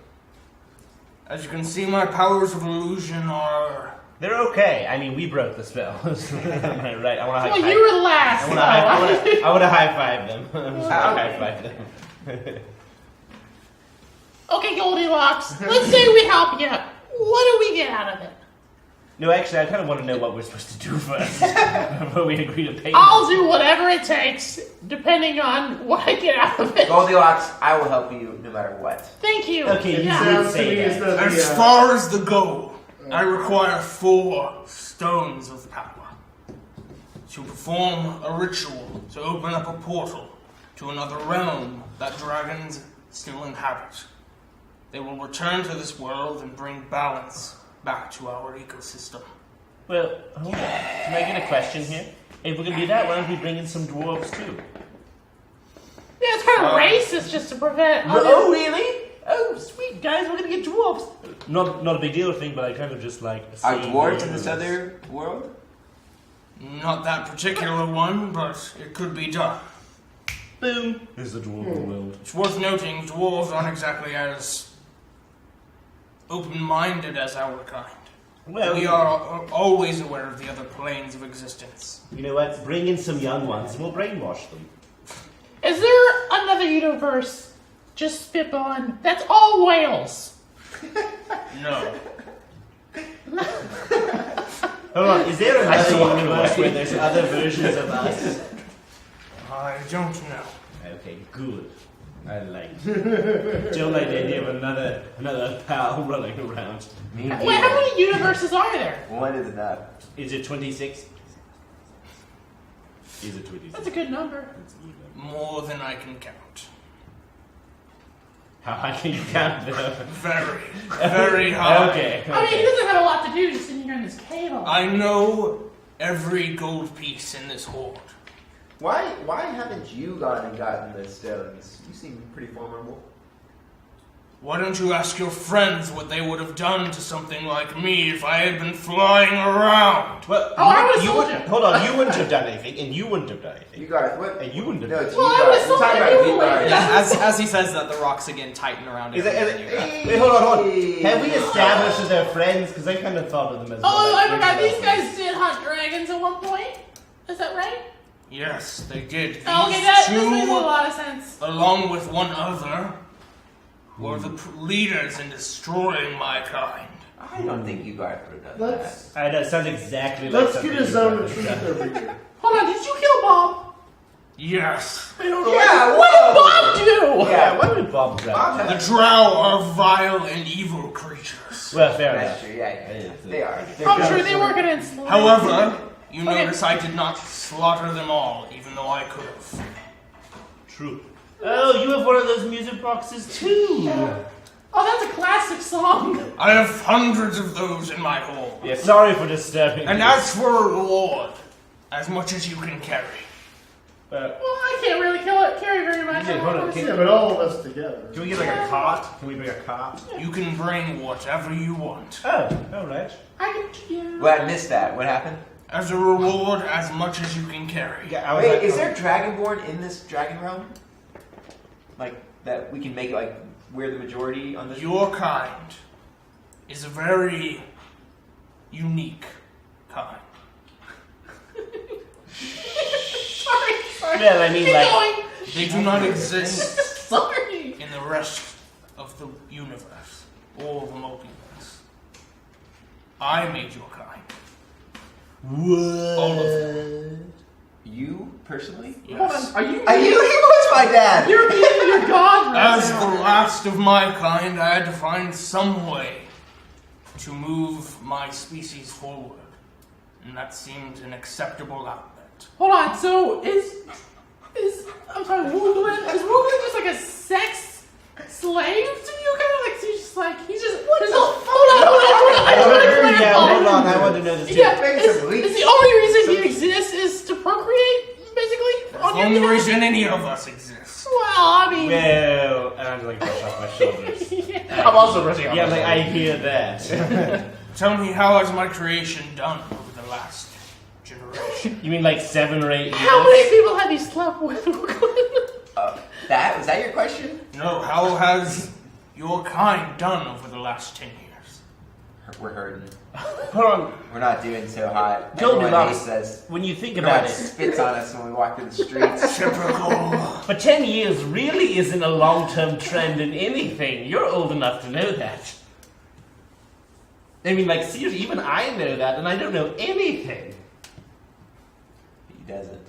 As you can see, my powers of illusion are... They're okay. I mean, we broke the spell. Am I right? I want to high Well, five. you were last. I want to high five them. I want to high five them. Okay, Goldilocks. Let's say we help you. What do we get out of it? No, actually, I kind of want to know what we're supposed to do first before we agree to pay. I'll do whatever it takes, depending on what I get out of it. Goldilocks, I will help you no matter what. Thank you. Okay, you Yeah. did Sounds to say me that. as though As the, far as the goal, I require 4 stones of power to perform a ritual to open up a portal to another realm that dragons still inhabit. They will return to this world and bring balance back to our ecosystem. Well, hold on. Can I get a question here? If we're going to do that, why don't we bring in some dwarves too? Yeah, it's kind of racist just to prevent. Oh, really? Oh, sweet, guys, we're going to get dwarves. Not a big deal thing, but I kind of just like... Are seeing dwarves in this dwarves. other world? Not that particular one, but it could be done. Boom. This is the dwarven world. It's worth noting, dwarves aren't exactly as open-minded as our kind. Well, We are always aware of the other planes of existence. You know what? Bring in some young ones and we'll brainwash them. Is there another universe? Just spitballing. That's all whales. No. Hold on, is there another universe where there's other versions of us? I don't know. Okay, good. I like it. Don't like the idea of another pal running around. Me Wait, how many universes are there? One is enough. Is it 26? Is it 26? That's a good number. It's even. More than I can count. How high can you count though? Very, very high. Okay. I mean, he doesn't have a lot to do just sitting here in this cave. all I know every gold piece in this hoard. Why haven't you gone and gotten the stones? You seem pretty formidable. Why don't you ask your friends what they would have done to something like me if I had been flying around? Well, Oh, I was you soldier. wouldn't. Hold on, you wouldn't have done anything, and you wouldn't have done anything. You Garth, what? And you wouldn't have No, done it's anything. you Well, I was Garth. We're talking soldier, about you you were Garth. Yeah, as he says that, the rocks again tighten around Is everything. it, wait, hold on. Have we established as our friends? Because I kind of thought of them as Oh, like, I forgot. These individuals. guys did hunt dragons at one point. Is that right? Yes, they did. These Okay, that two, makes a lot of sense. along with one other, were the leaders in destroying my kind. I don't think you Garth would have done Let's I know, it sounds exactly like let's something get a you zone would of have truth done. over here. Hold on, did you kill Bob? Yes, I don't know. Yeah, What did Bob do? Yeah, why would Bob grab Bob that? the drow are vile and evil creatures. Well, fair that? enough. That's true, yeah. They are. I'm sure they weren't gonna enslave. However, you Okay. notice I did not slaughter them all, even though I could have. True. Oh, you have one of those music boxes too. Oh, that's a classic song. I have hundreds of those in my home. Yeah, sorry for disturbing. And you. as for a reward, as much as you can carry. Well, I can't really carry very much. Yeah, hold on, Yeah, but all of us together. Can we get like a cart? Can we bring a cart? You can bring whatever you want. Oh, alright. I can. Yeah. Well, I missed that. What happened? As a reward, as much as you can carry. Yeah, I was Wait, like, is there Dragonborn in this dragon realm? Like that we can make like we're the majority on this? Your kind is a very unique kind. Sorry. Well, I mean, Keep like- going. They do not exist Sorry. in the rest of the universe or the multiverse. I made your kind. What? All of them. You personally? Yes. Are you? He was my dad. You're being your god right As now. the last of my kind, I had to find some way to move my species forward, and that seemed an acceptable outlet. Hold on. So I'm sorry. Wooglin is Wooglin just like a sex slave to you? Kind of like he's just. Hold on. Yeah, hold on. I want to know this too. Yeah, Make is some leaks. the only reason he exists is to procreate, basically? The On your only behalf? reason any of us exists. Well, I mean. Well, and I'm like brush off my shoulders. Yeah. I'm also brushing off Yeah, my like I shoulders. hear that. Tell me, how has my creation done over the last generation? You mean like 7 or 8 years? How many people have you slept with, Wooglin? Was that your question? No, how has your kind done over the last 10 years? We're hurting. Hold on. We're not doing so hot. Don't Everyone be hates us. When you think Everyone about it, spits on us when we walk through the streets. Typical. but 10 years really isn't a long-term trend in anything. You're old enough to know that. I mean, like, seriously, even I know that, and I don't know anything. He doesn't.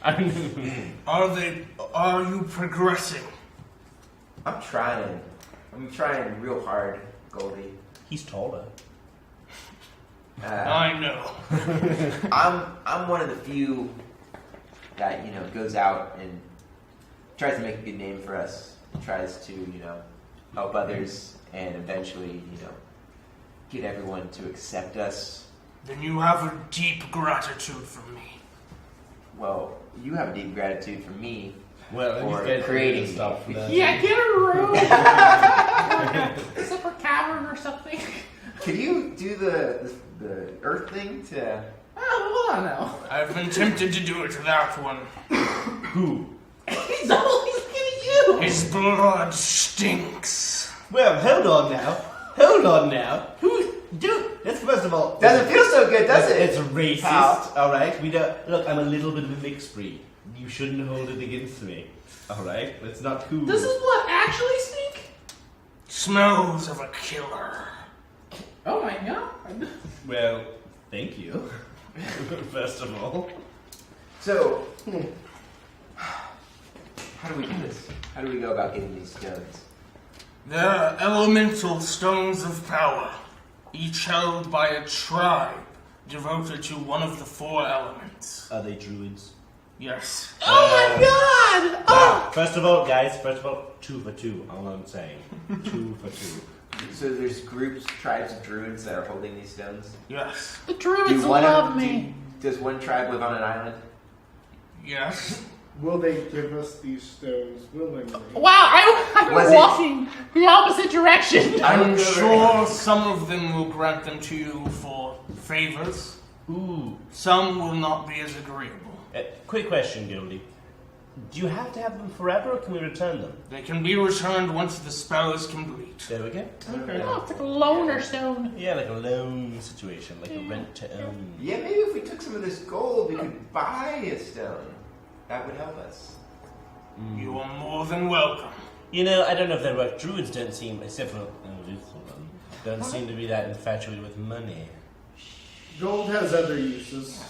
I mean, Are you progressing? I'm trying. I'm trying real hard, Goldie. he's taller. I know. I'm one of the few that goes out and tries to make a good name for us. Tries to help others and eventually get everyone to accept us. Then you have a deep gratitude for me. Well, you have a deep gratitude for me. Well, and For these guys creating do stuff. me. Yeah, get a room. A separate cavern or something. Could you do the Earth thing to? Oh, hold on now. I've been tempted to do it without one. Who? He's always looking at you. His blood stinks. Well, hold on now. Hold on now. Who? Dude, that's first of all. Doesn't feel so good, does it? It's racist. Pal. All right. We don't. Look, I'm a little bit of a mixed breed. You shouldn't hold it against me. All right. It's not cool. Does his blood actually stink? Smells of a killer. Oh my god. Well, thank you. First of all. So, how do we do this? How do we go about getting these stones? They're elemental stones of power, each held by a tribe devoted to one of the 4 elements. Are they druids? Yes. Oh my god. Oh. First of all, guys. First of all, 2 for 2. All I'm saying. 2 for 2. So there's groups, tribes of druids that are holding these stones. Yes. The druids Do one love of- me. Does one tribe live on an island? Yes. Will they give us these stones willingly? Wow, I'm Was it- walking the opposite direction. I'm sure some of them will grant them to you for favors. Ooh. Some will not be as agreeable. Quick question, Gildy. Do you have to have them forever, or can we return them? They can be returned once the spell is complete. There we go. Okay. Oh, it's like a loner stone. Yeah, like a loan situation, like a rent to own. Yeah, maybe if we took some of this gold, we could buy a stone. That would help us. You are more than welcome. You know, I don't know if that works. Druids don't seem, except for don't seem to be that infatuated with money. Gold has other uses.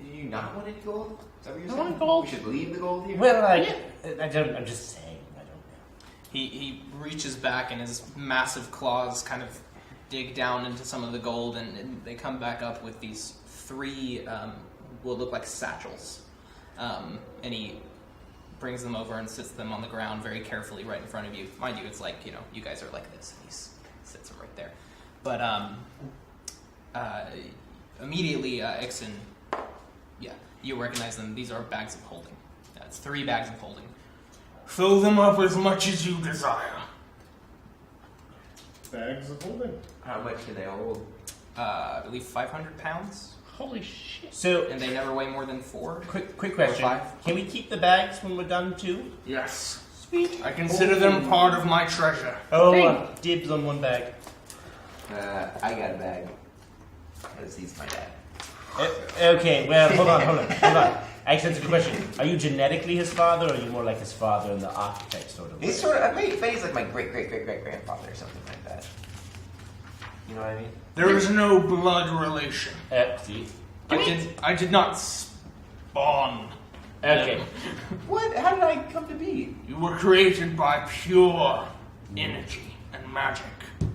Do you not want any gold? Is that what you're I saying? want gold. We should leave the gold here? Well, I don't. I'm just saying. I don't know. He reaches back and his massive claws kind of dig down into some of the gold, and they come back up with these 3 what look like satchels. And he brings them over and sits them on the ground very carefully right in front of you. Mind you, it's like, you guys are like this, and he sits them right there. But immediately, Ixon, Yeah, you recognize them. These are bags of holding. That's 3 bags of holding. Fill them up as much as you desire. Bags of holding. How much can they hold? I believe 500 pounds, Holy shit. So, and they never weigh more than 4. quick Or question. 5. Can we keep the bags when we're done too? Yes. Sweet. I consider them part of my treasure. Oh, Hey. dibs on one bag. I got a bag. Because he's my dad. Okay, well, hold on. Actually, that's a good question. Are you genetically his father, or are you more like his father in the architect sort of way? He's sort of, maybe he's like my great-great-great-great-grandfather or something like that. You know what I mean? There is no blood relation. See? I did not spawn. Okay. What? How did I come to be? You were created by pure energy and magic.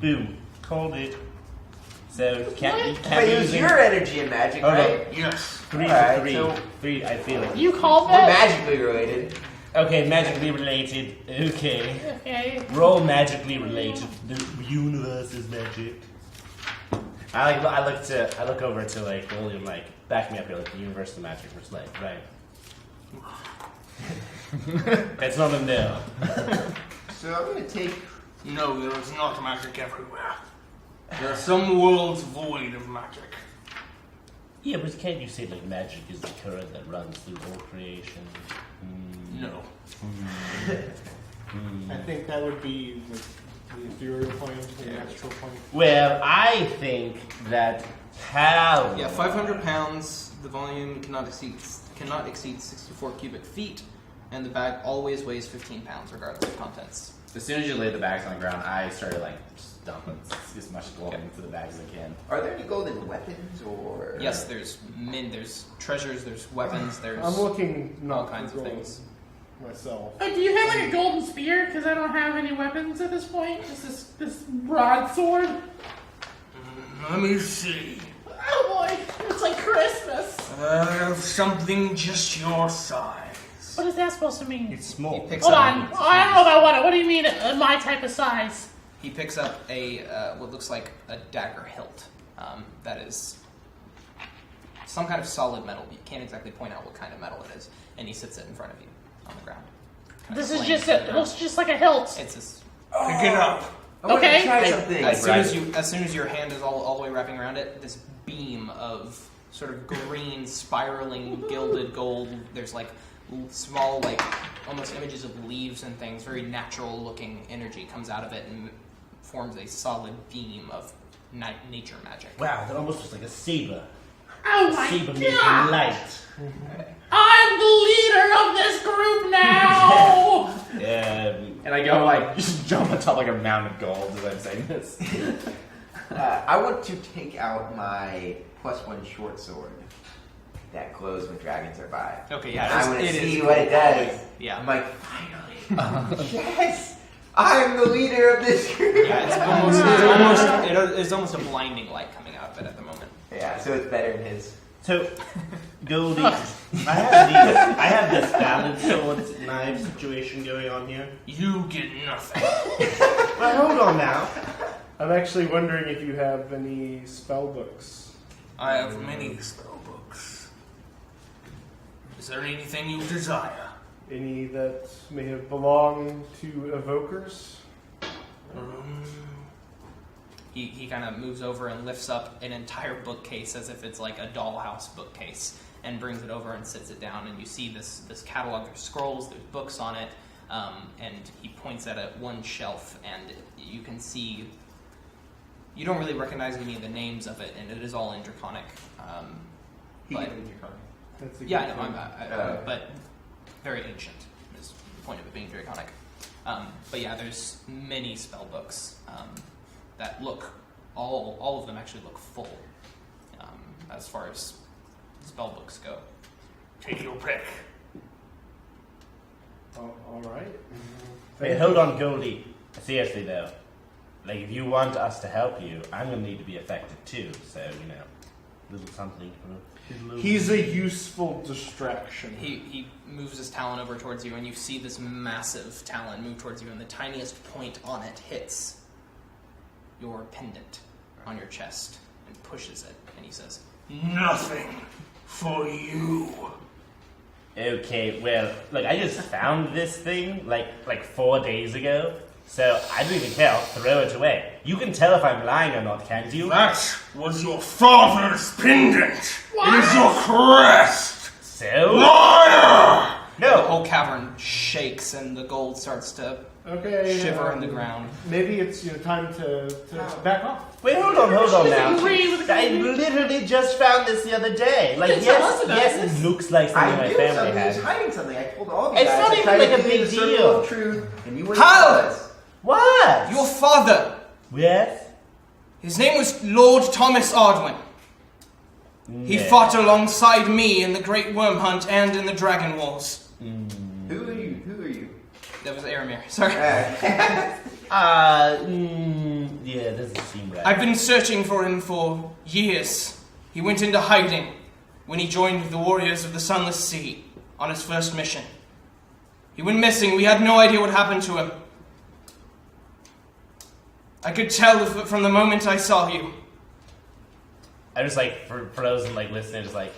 Boom. Called it. So, can't But be use using... your energy and magic, Oh, no. right? Yes. 3 Alright, for 3. so- 3, I feel it. You call We're that? magically related. Okay, magically related. Okay. Okay. We're all magically related. The universe is magic. I look over to like William, like back me up here, like the universe is magic. We're just like, right. That's not in there. So I'm gonna take. No, there is not magic everywhere. There are some worlds void of magic. Yeah, but can't you say like magic is the current that runs through all creation? No. I think that would be the ethereal plane, the astral plane. Well, I think that how. Yeah, 500 pounds. The volume cannot exceed 64 cubic feet, and the bag always weighs 15 pounds, regardless of contents. As soon as you laid the bags on the ground, I started like just dumping as much gold into the bags as I can. Are there any golden weapons or? Yes, there's treasures, there's weapons, there's I'm looking all not kinds for of gold things. myself. Oh, do you have like a golden spear? Because I don't have any weapons at this point. Just this broadsword. Let me see. Oh boy, it's like Christmas. I have something just your size. What is that supposed to mean? It's small. He picks Hold up, on. I don't know if I want it. What do you mean, my type of size? He picks up a what looks like a dagger hilt. That is some kind of solid metal. You can't exactly point out what kind of metal it is, and he sits it in front of you on the ground. Kind of This is slaying just it to the it ground. looks just like a hilt. It's just Pick it up. I want Okay. to try And something. as soon as your hand is all the way wrapping around it, this beam of sort of green, spiraling, gilded gold. There's like small, like almost images of leaves and things. Very natural-looking energy comes out of it and forms a solid beam of nature magic. Wow, that almost looks like a saber. Oh A my saber made from god! light. I'm the leader of this group now. And I go like just jump on top like a mound of gold as I'm saying this. I want to take out my +1 short sword that glows when dragons are by. Okay, And yeah, I want to it is see what it does. Yeah. I'm like, finally, yes, I'm the leader of this group. Yeah, it's almost a blinding light coming out of it at the moment. Yeah, so it's better than his. So, Goldie, I have this balance sword knife situation going on here. You get nothing. Well, hold on now. I'm actually wondering if you have any spell books. I have many spell books. Is there anything you desire? Any that may have belonged to evokers? He kind of moves over and lifts up an entire bookcase as if it's like a dollhouse bookcase and brings it over and sits it down, and you see this catalog. There's scrolls, there's books on it, and he points at one shelf, and you can see. You don't really recognize any of the names of it, and it is all in Draconic. But That's a yeah, I good know, thing. but very ancient is the point of it being Draconic. But yeah, there's many spell books that look, all of them actually look full as far as spell books go. Take your pick. Oh, all right. Wait, hold on, Goldie. Seriously though, like if you want us to help you, I'm gonna need to be affected too. So little something for his little. He's a useful distraction. He moves his talon over towards you, and you see this massive talon move towards you, and the tiniest point on it hits your pendant on your chest. and pushes it, and he says, Nothing for you. Okay, well, look, I just found this thing like 4 days ago, so I don't even care. I'll throw it away. You can tell if I'm lying or not, can't you? That was your father's pendant. What? It is your crest. So? Liar! the No. whole cavern shakes and the gold starts to Okay. shiver in the ground. Maybe it's time to back off. Wait, hold on now. Agree with the I company? literally just found this the other day. Like, didn't tell us yes, about yes, this. it looks like something I my knew family something. He had. was hiding something. I told all of you It's guys. not I even tried like to a give you big the circle deal. of truth, and you wouldn't How? tell us. What? Your father! Yes? His name was Lord Thomas Ardwin. He Yeah. fought alongside me in the Great Worm Hunt and in the Dragon Wars. Who are you? Who are you? That was Aramir, sorry. Yeah, doesn't seem right. I've been searching for him for years. He went into hiding when he joined the Warriors of the Sunless Sea on his first mission. He went missing. We had no idea what happened to him. I could tell from the moment I saw you. I'm just like, for those and like listening, just like,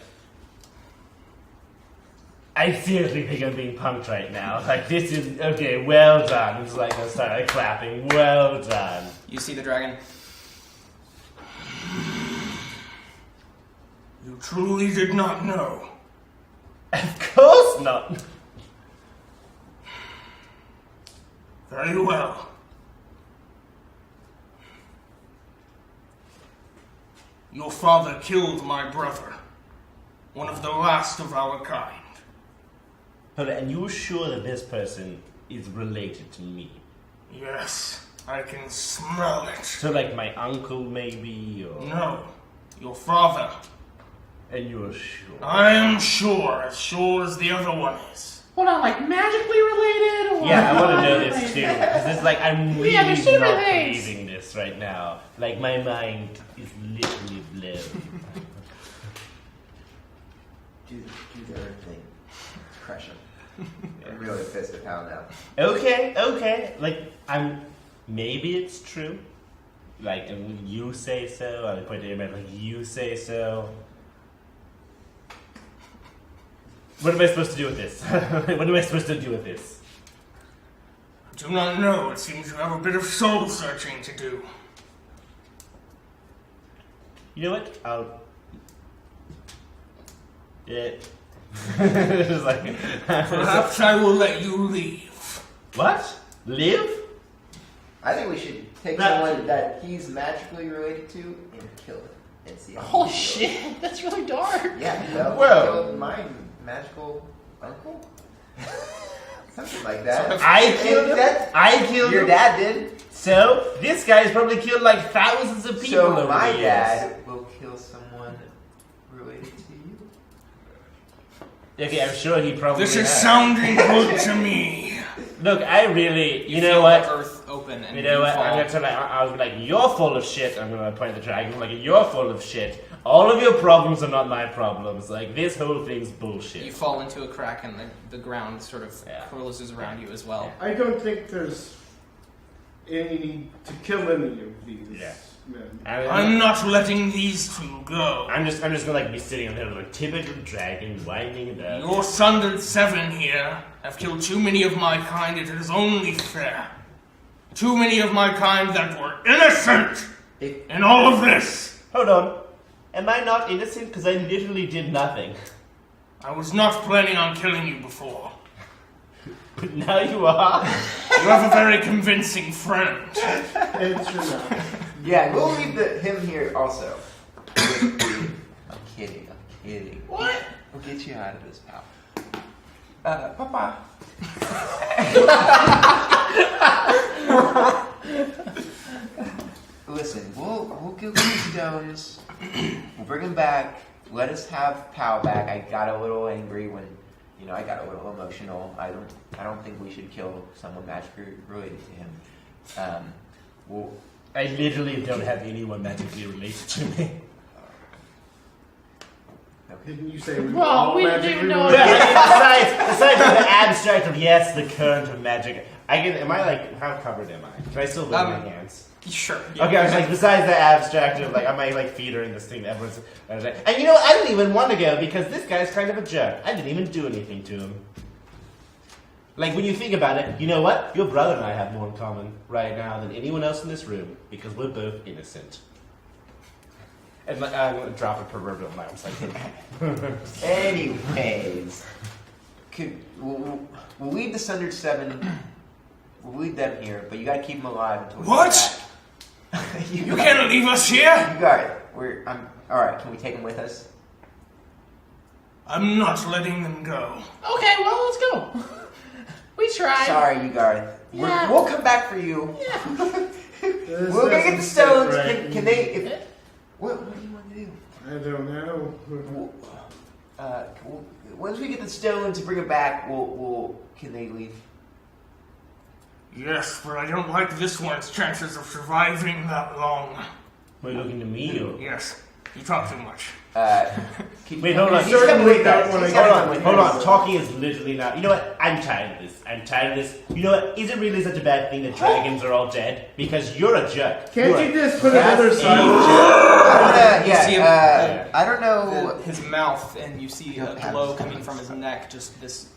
I seriously think I'm being punked right now. Like, this is, okay, well done. I'm just like, gonna start like clapping. Well done. You see the dragon? You truly did not know. Of course not. Very well. Your father killed my brother, one of the last of our kind. Hold on, and you're sure that this person is related to me? Yes, I can smell it. So like my uncle maybe, or... No, your father. And you're sure? I am sure as the other one is. Hold on, like magically related? Or Yeah, I want to know this too. Because it's like, I'm really Yeah, there's two not things. believing this right now. Like, my mind is literally blown. do the other thing. Crush him. I'm really pissed at Pal now. Okay. Like, maybe it's true. Like, and you say so. I point to your man, like, you say so. What am I supposed to do with this? What am I supposed to do with this? I do not know. It seems you have a bit of soul searching to do. You know what? Just like, Perhaps I will let you leave. what? Live? I think we should take That- someone that he's magically related to and kill him and see how Holy he feels. shit, that's really dark. Yeah, that Whoa. killed my magical uncle. Something like that. I killed him? That- I killed Your him? dad did. So, this guy's probably killed like thousands of people So over my the years. dad will kill someone related to you. Okay, I'm sure he probably This is has. sounding good to me. Look, I really, you know feel what? the earth open and You know what? fall. I'm gonna tell I was like, you're full of shit. I'm gonna point at the dragon. Like, you're full of shit. All of your problems are not my problems. Like, this whole thing's bullshit. You fall into a crack and the ground sort of Yeah. closes around you as well. I don't think there's any need to kill any of these Yeah. men. I'm not letting these two go. I'm just gonna like be sitting on there like typical dragon, winding it up. Your sundered seven here have killed too many of my kind. It is only fair. Too many of my kind that were innocent in all of this. Hold on. Am I not innocent? Because I literally did nothing. I was not planning on killing you before. But now you are. You have a very convincing friend. It's your mouth. Yeah, we'll leave him here also. I'm kidding. What? We'll get you out of this, pal. Papa. Listen, we'll give him stones. We'll bring him back. Let us have Pal back. I got a little angry when, I got a little emotional. I don't think we should kill someone magically related to him. I literally don't have anyone magically related to me. Didn't you say we were Well, all we didn't magically even know Yeah, related? I mean, besides the abstract of yes, the current of magic. Am I like, how covered am I? Can I still move my hands? Sure. Yeah. Okay, I was like, besides the abstract of like, my like feet are in this thing that everyone's. And you know what? I didn't even want to go because this guy's kind of a jerk. I didn't even do anything to him. Like when you think about it, you know what? Your brother and I have more in common right now than anyone else in this room because we're both innocent. And I'm gonna drop a proverbial mouse like. Anyways, we'll leave the Sundered Seven. We'll leave them here, but you gotta keep them alive until we What? get back. You can't leave us here. You got it. All right. Can we take them with us? I'm not letting them go. Okay, well, let's go. We tried. Sorry, you Garth. Yeah. We'll come back for you. Yeah. We're gonna get the stones. Can they? What do you want to do? I don't know. Once we get the stones and bring it back, can they leave? Yes, but I don't like this one's chances of surviving that long. We're looking to me or? Yes, you talk too much. Wait, hold on. He's coming with us. He's coming with Hold us. on. Talking is literally not. You know what? I'm tired of this. You know what? Is it really such a bad thing that dragons are all dead? Because you're a jerk. Can't You're you a just put that's another a side? You see him- I don't know. his mouth, and you see a glow coming from his neck, just this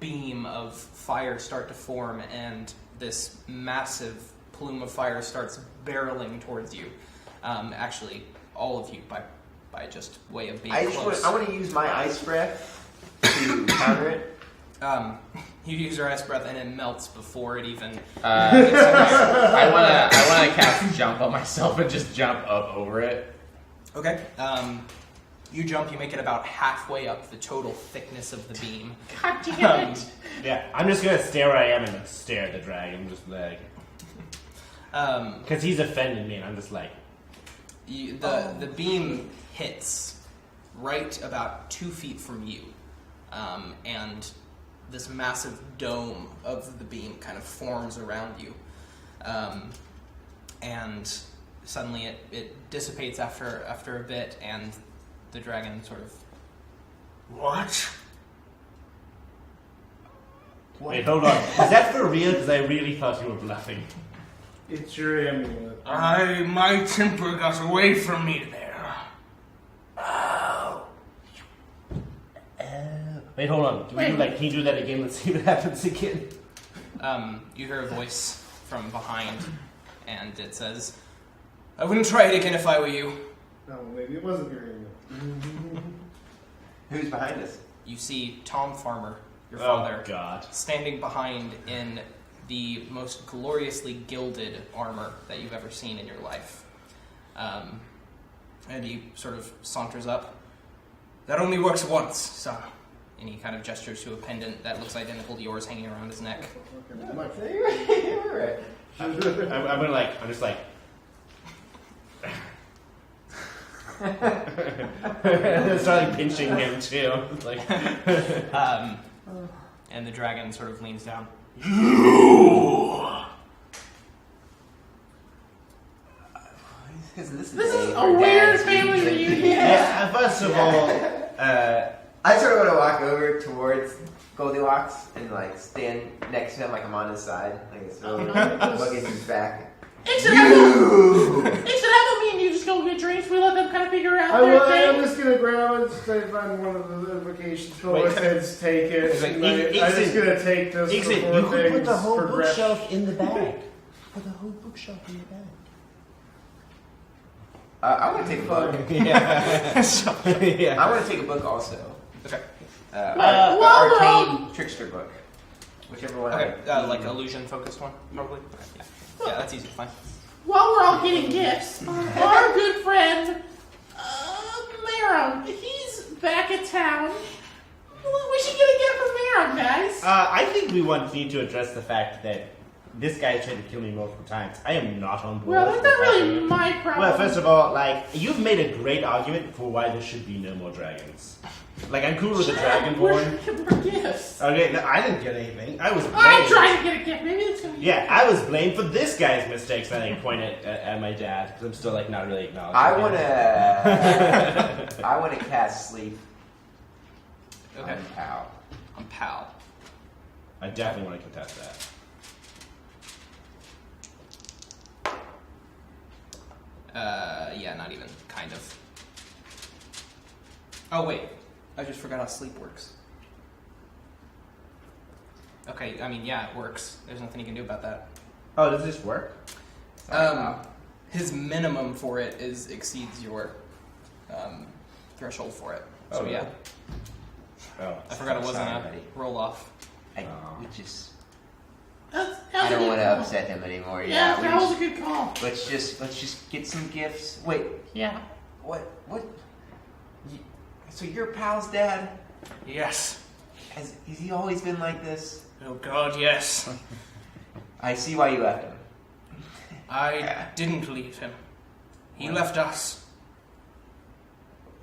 beam of fire start to form, and this massive plume of fire starts barreling towards you. Actually, all of you, by just way of being close. I want to use my ice breath to counter it. You use your ice breath, and it melts before it even... I wanna cast jump on myself and just jump up over it. Okay. You jump, you make it about halfway up the total thickness of the beam. God damn it. Yeah, I'm just gonna stare where I am and stare at the dragon, just like, because he's offended me, and I'm just like, the beam hits right about 2 feet from you, and this massive dome of the beam kind of forms around you, and suddenly it dissipates after a bit, and the dragon sort of... What? wait, hold on, is that for real? Because I really thought you were bluffing. It's your amulet. My temper got away from me there. Wait, hold on. Can you do that again? Let's see what happens again. You hear a voice from behind, and it says, "I wouldn't try it again if I were you." No, maybe it wasn't your amulet. Who's behind us? You see Tom Farmer, your Oh father, God. standing behind in the most gloriously gilded armor that you've ever seen in your life. And he sort of saunters up. "That only works once, son." And he kind of gestures to a pendant that looks identical to yours hanging around his neck. I'm just like. Starting pinching him too. It's like, and the dragon sort of leans down. This This is a weird family reunion. yeah. First of all, I sort of want to walk over towards Goldilocks and like stand next to him like I'm on his side, like it's really looking his back. Instead of me and you just go get drinks, we let them kind of figure out their I'm thing. just gonna grab it, try to find one of the notifications. Go Wait. ahead, take it. Wait, and I'm just gonna take this Ixon, before you could put things the whole progress. bookshelf in the bag. Put the whole bookshelf in the bag. I want to take a book. Yeah. I want to take a book also. Okay. Well, Arcane Trickster book. Whichever one. Okay, like illusion-focused one, probably? Okay, yeah, that's easy to find. While we're all getting gifts, our good friend, Marum, he's back at town. We should get a gift for Marum, guys. I think we need to address the fact that this guy tried to kill me multiple times. I am not on board. Well, that's with not that. really my problem. Well, first of all, like, you've made a great argument for why there should be no more dragons. Like, I'm cool with the dragonborn. We're gifts. Okay, no, I didn't get anything. I was blamed. I'm trying to get a gift. Maybe it's gonna be. Yeah, I was blamed for this guy's mistakes. And I point at my dad because I'm still like not really acknowledging. I want to cast sleep. Okay. On Pal. On Pal. I definitely want to contest that. Yeah, not even. Kind of. Oh, wait. I just forgot how sleep works. Okay, I mean, yeah, it works. There's nothing you can do about that. Oh, does this work? His minimum for it exceeds your threshold for it. So, Oh, yeah. Oh, I forgot it wasn't Sorry, a buddy. roll-off. I That I was a don't good want to call. upset him anymore. Yeah, we that was a just- good call. let's just get some gifts. Wait, Yeah. what? So your pal's dad? Yes. Has he always been like this? Oh God, yes. I see why you left him. I didn't leave him. He left us.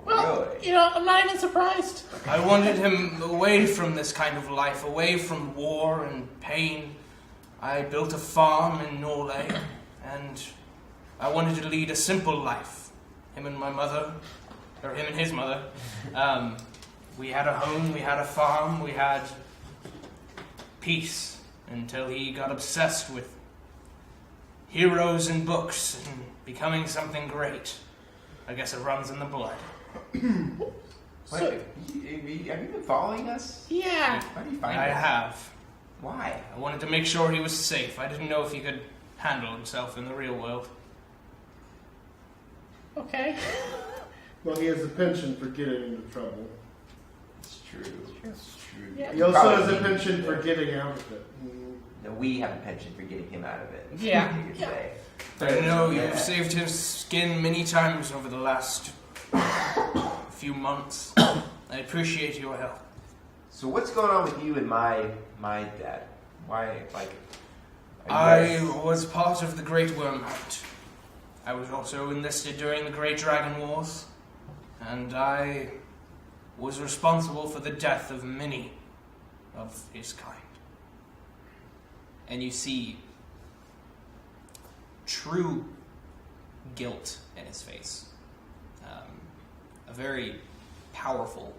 Well, Really? you know, I'm not even surprised. I wanted him away from this kind of life, away from war and pain. I built a farm in Norway, and I wanted to lead a simple life. Him and my mother, or him and his mother. We had a home, we had a farm, we had peace, until he got obsessed with heroes and books and becoming something great. I guess it runs in the blood. Wait, have you been following us? Yeah. Why do you find I us? have. Why? I wanted to make sure he was safe. I didn't know if he could handle himself in the real world. Okay. Well, he has a penchant for getting into trouble. It's true. It's true. Yeah. He also Probably has a need penchant to- for getting out of it. No, we have a penchant for getting him out of it. Yeah. You could say. I know Yeah. you've saved his skin many times over the last few months. I appreciate your help. So what's going on with you and my dad? Why, like? I was part of the Great Worm Hunt. I was also enlisted during the Great Dragon Wars, and I was responsible for the death of many of his kind. And you see true guilt in his face. A very powerful,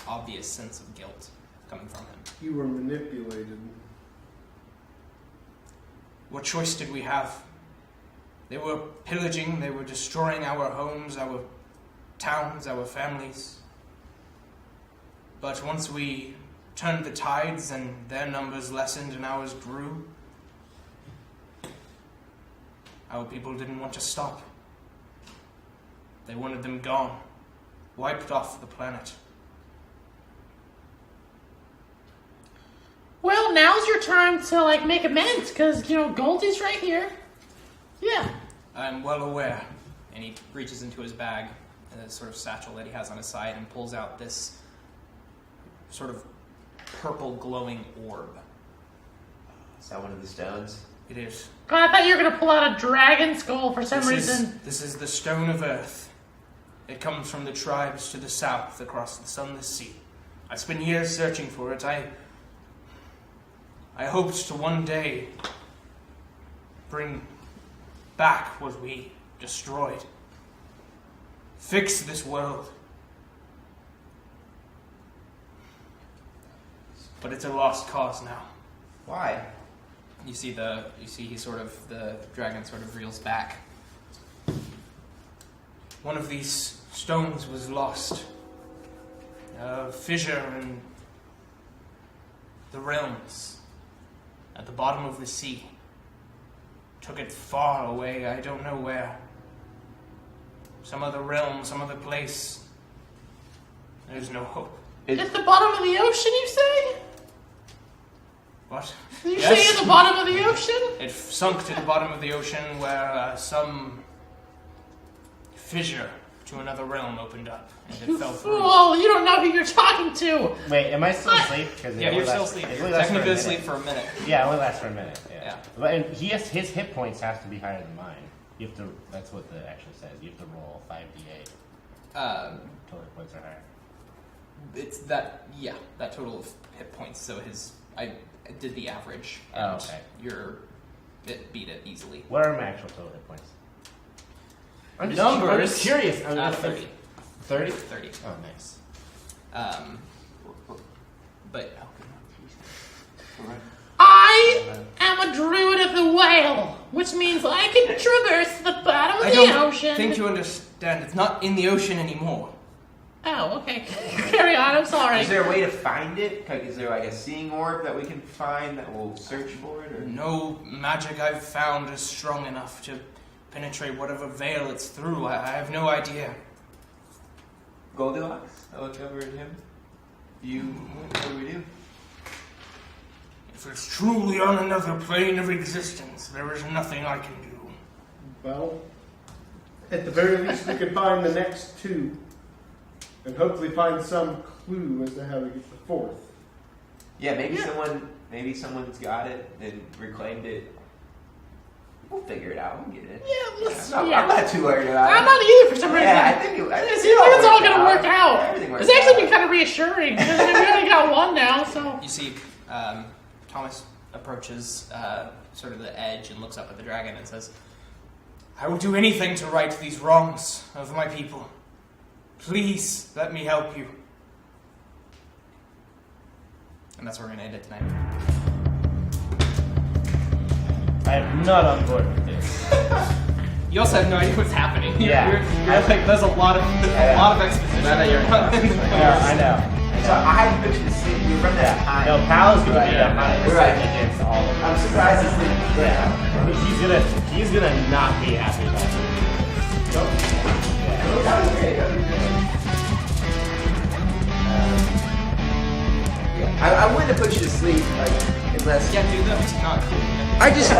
obvious sense of guilt coming from him. You were manipulated. What choice did we have? They were pillaging, they were destroying our homes, our towns, our families. But once we turned the tides and their numbers lessened and ours grew, our people didn't want to stop. They wanted them gone, wiped off the planet. Well, now's your time to, like, make amends, because, you know, Goldie's right here. Yeah. I'm well aware. And he reaches into his bag, a sort of satchel that he has on his side, and pulls out this sort of purple glowing orb. Is that one of the stones? It is. God, I thought you were going to pull out a dragon skull for some reason. This is the Stone of Earth. It comes from the tribes to the south across the sunless sea. I spent years searching for it. I hoped to one day bring back what we destroyed. Fix this world. But it's a lost cause now. Why? You see the dragon sort of reels back. One of these stones was lost. A fissure in the realms, at the bottom of the sea. Took it far away, I don't know where. Some other realm, some other place. There's no hope. At the bottom of the ocean, you say? What? Did you Yes. say at the bottom of the ocean? It sunk to the bottom of the ocean where some fissure to another realm opened up, and it You fell through. fool! You don't know who you're talking to! Wait, am I still asleep? Because Yeah, you're still asleep. You're technically asleep for a minute. Yeah, it only lasts for a minute. Yeah. Yeah. But and his hit points have to be higher than mine. You have to. That's what the actually says. You have to roll 5d8 until hit points are higher. It's that, yeah, that total of hit points. So I did the average. Oh, And okay. it beat it easily. What are my actual total hit points? I'm just Numbers. curious. 30. 30? 30. Oh, nice. But I am a druid of the whale, which means I can traverse the bottom of I the don't ocean. think you understand. It's not in the ocean anymore. Oh, okay. Carry on, I'm sorry. Is there a way to find it? Like, is there like a seeing orb that we can find that will search for it? Or? No magic I've found is strong enough to penetrate whatever veil it's through. I have no idea. Goldilocks? I look over at him. What do we do? If it's truly on another plane of existence, there is nothing I can do. Well, at the very least, we could find the next two. And hopefully find some clue as to how to get the fourth. Yeah, maybe someone's got it and reclaimed it. We'll figure it out. We'll get it. Yeah, let's. I'm Yeah. not too worried about it. I'm not either for some reason. Yeah, I think It seems like it's all going to work out. Everything works It's actually out. been kind of reassuring because we already got one now, so. You see, Thomas approaches sort of the edge and looks up at the dragon and says, I will do anything to right these wrongs of my people. Please, let me help you. And that's where we're going to end it tonight. I am not on board with this. You also have no idea what's happening. Yeah. You're like, there's a lot of exposition. Now that you're I know. So I put you to sleep. We run out of time. No, Pal's gonna Right. be 100% Right. against all of I'm us. surprised this didn't. Yeah. He's gonna not be happy about it. That was great. That was great. I wouldn't have put you to sleep, like, unless. Yeah, dude, that's not cool. I just.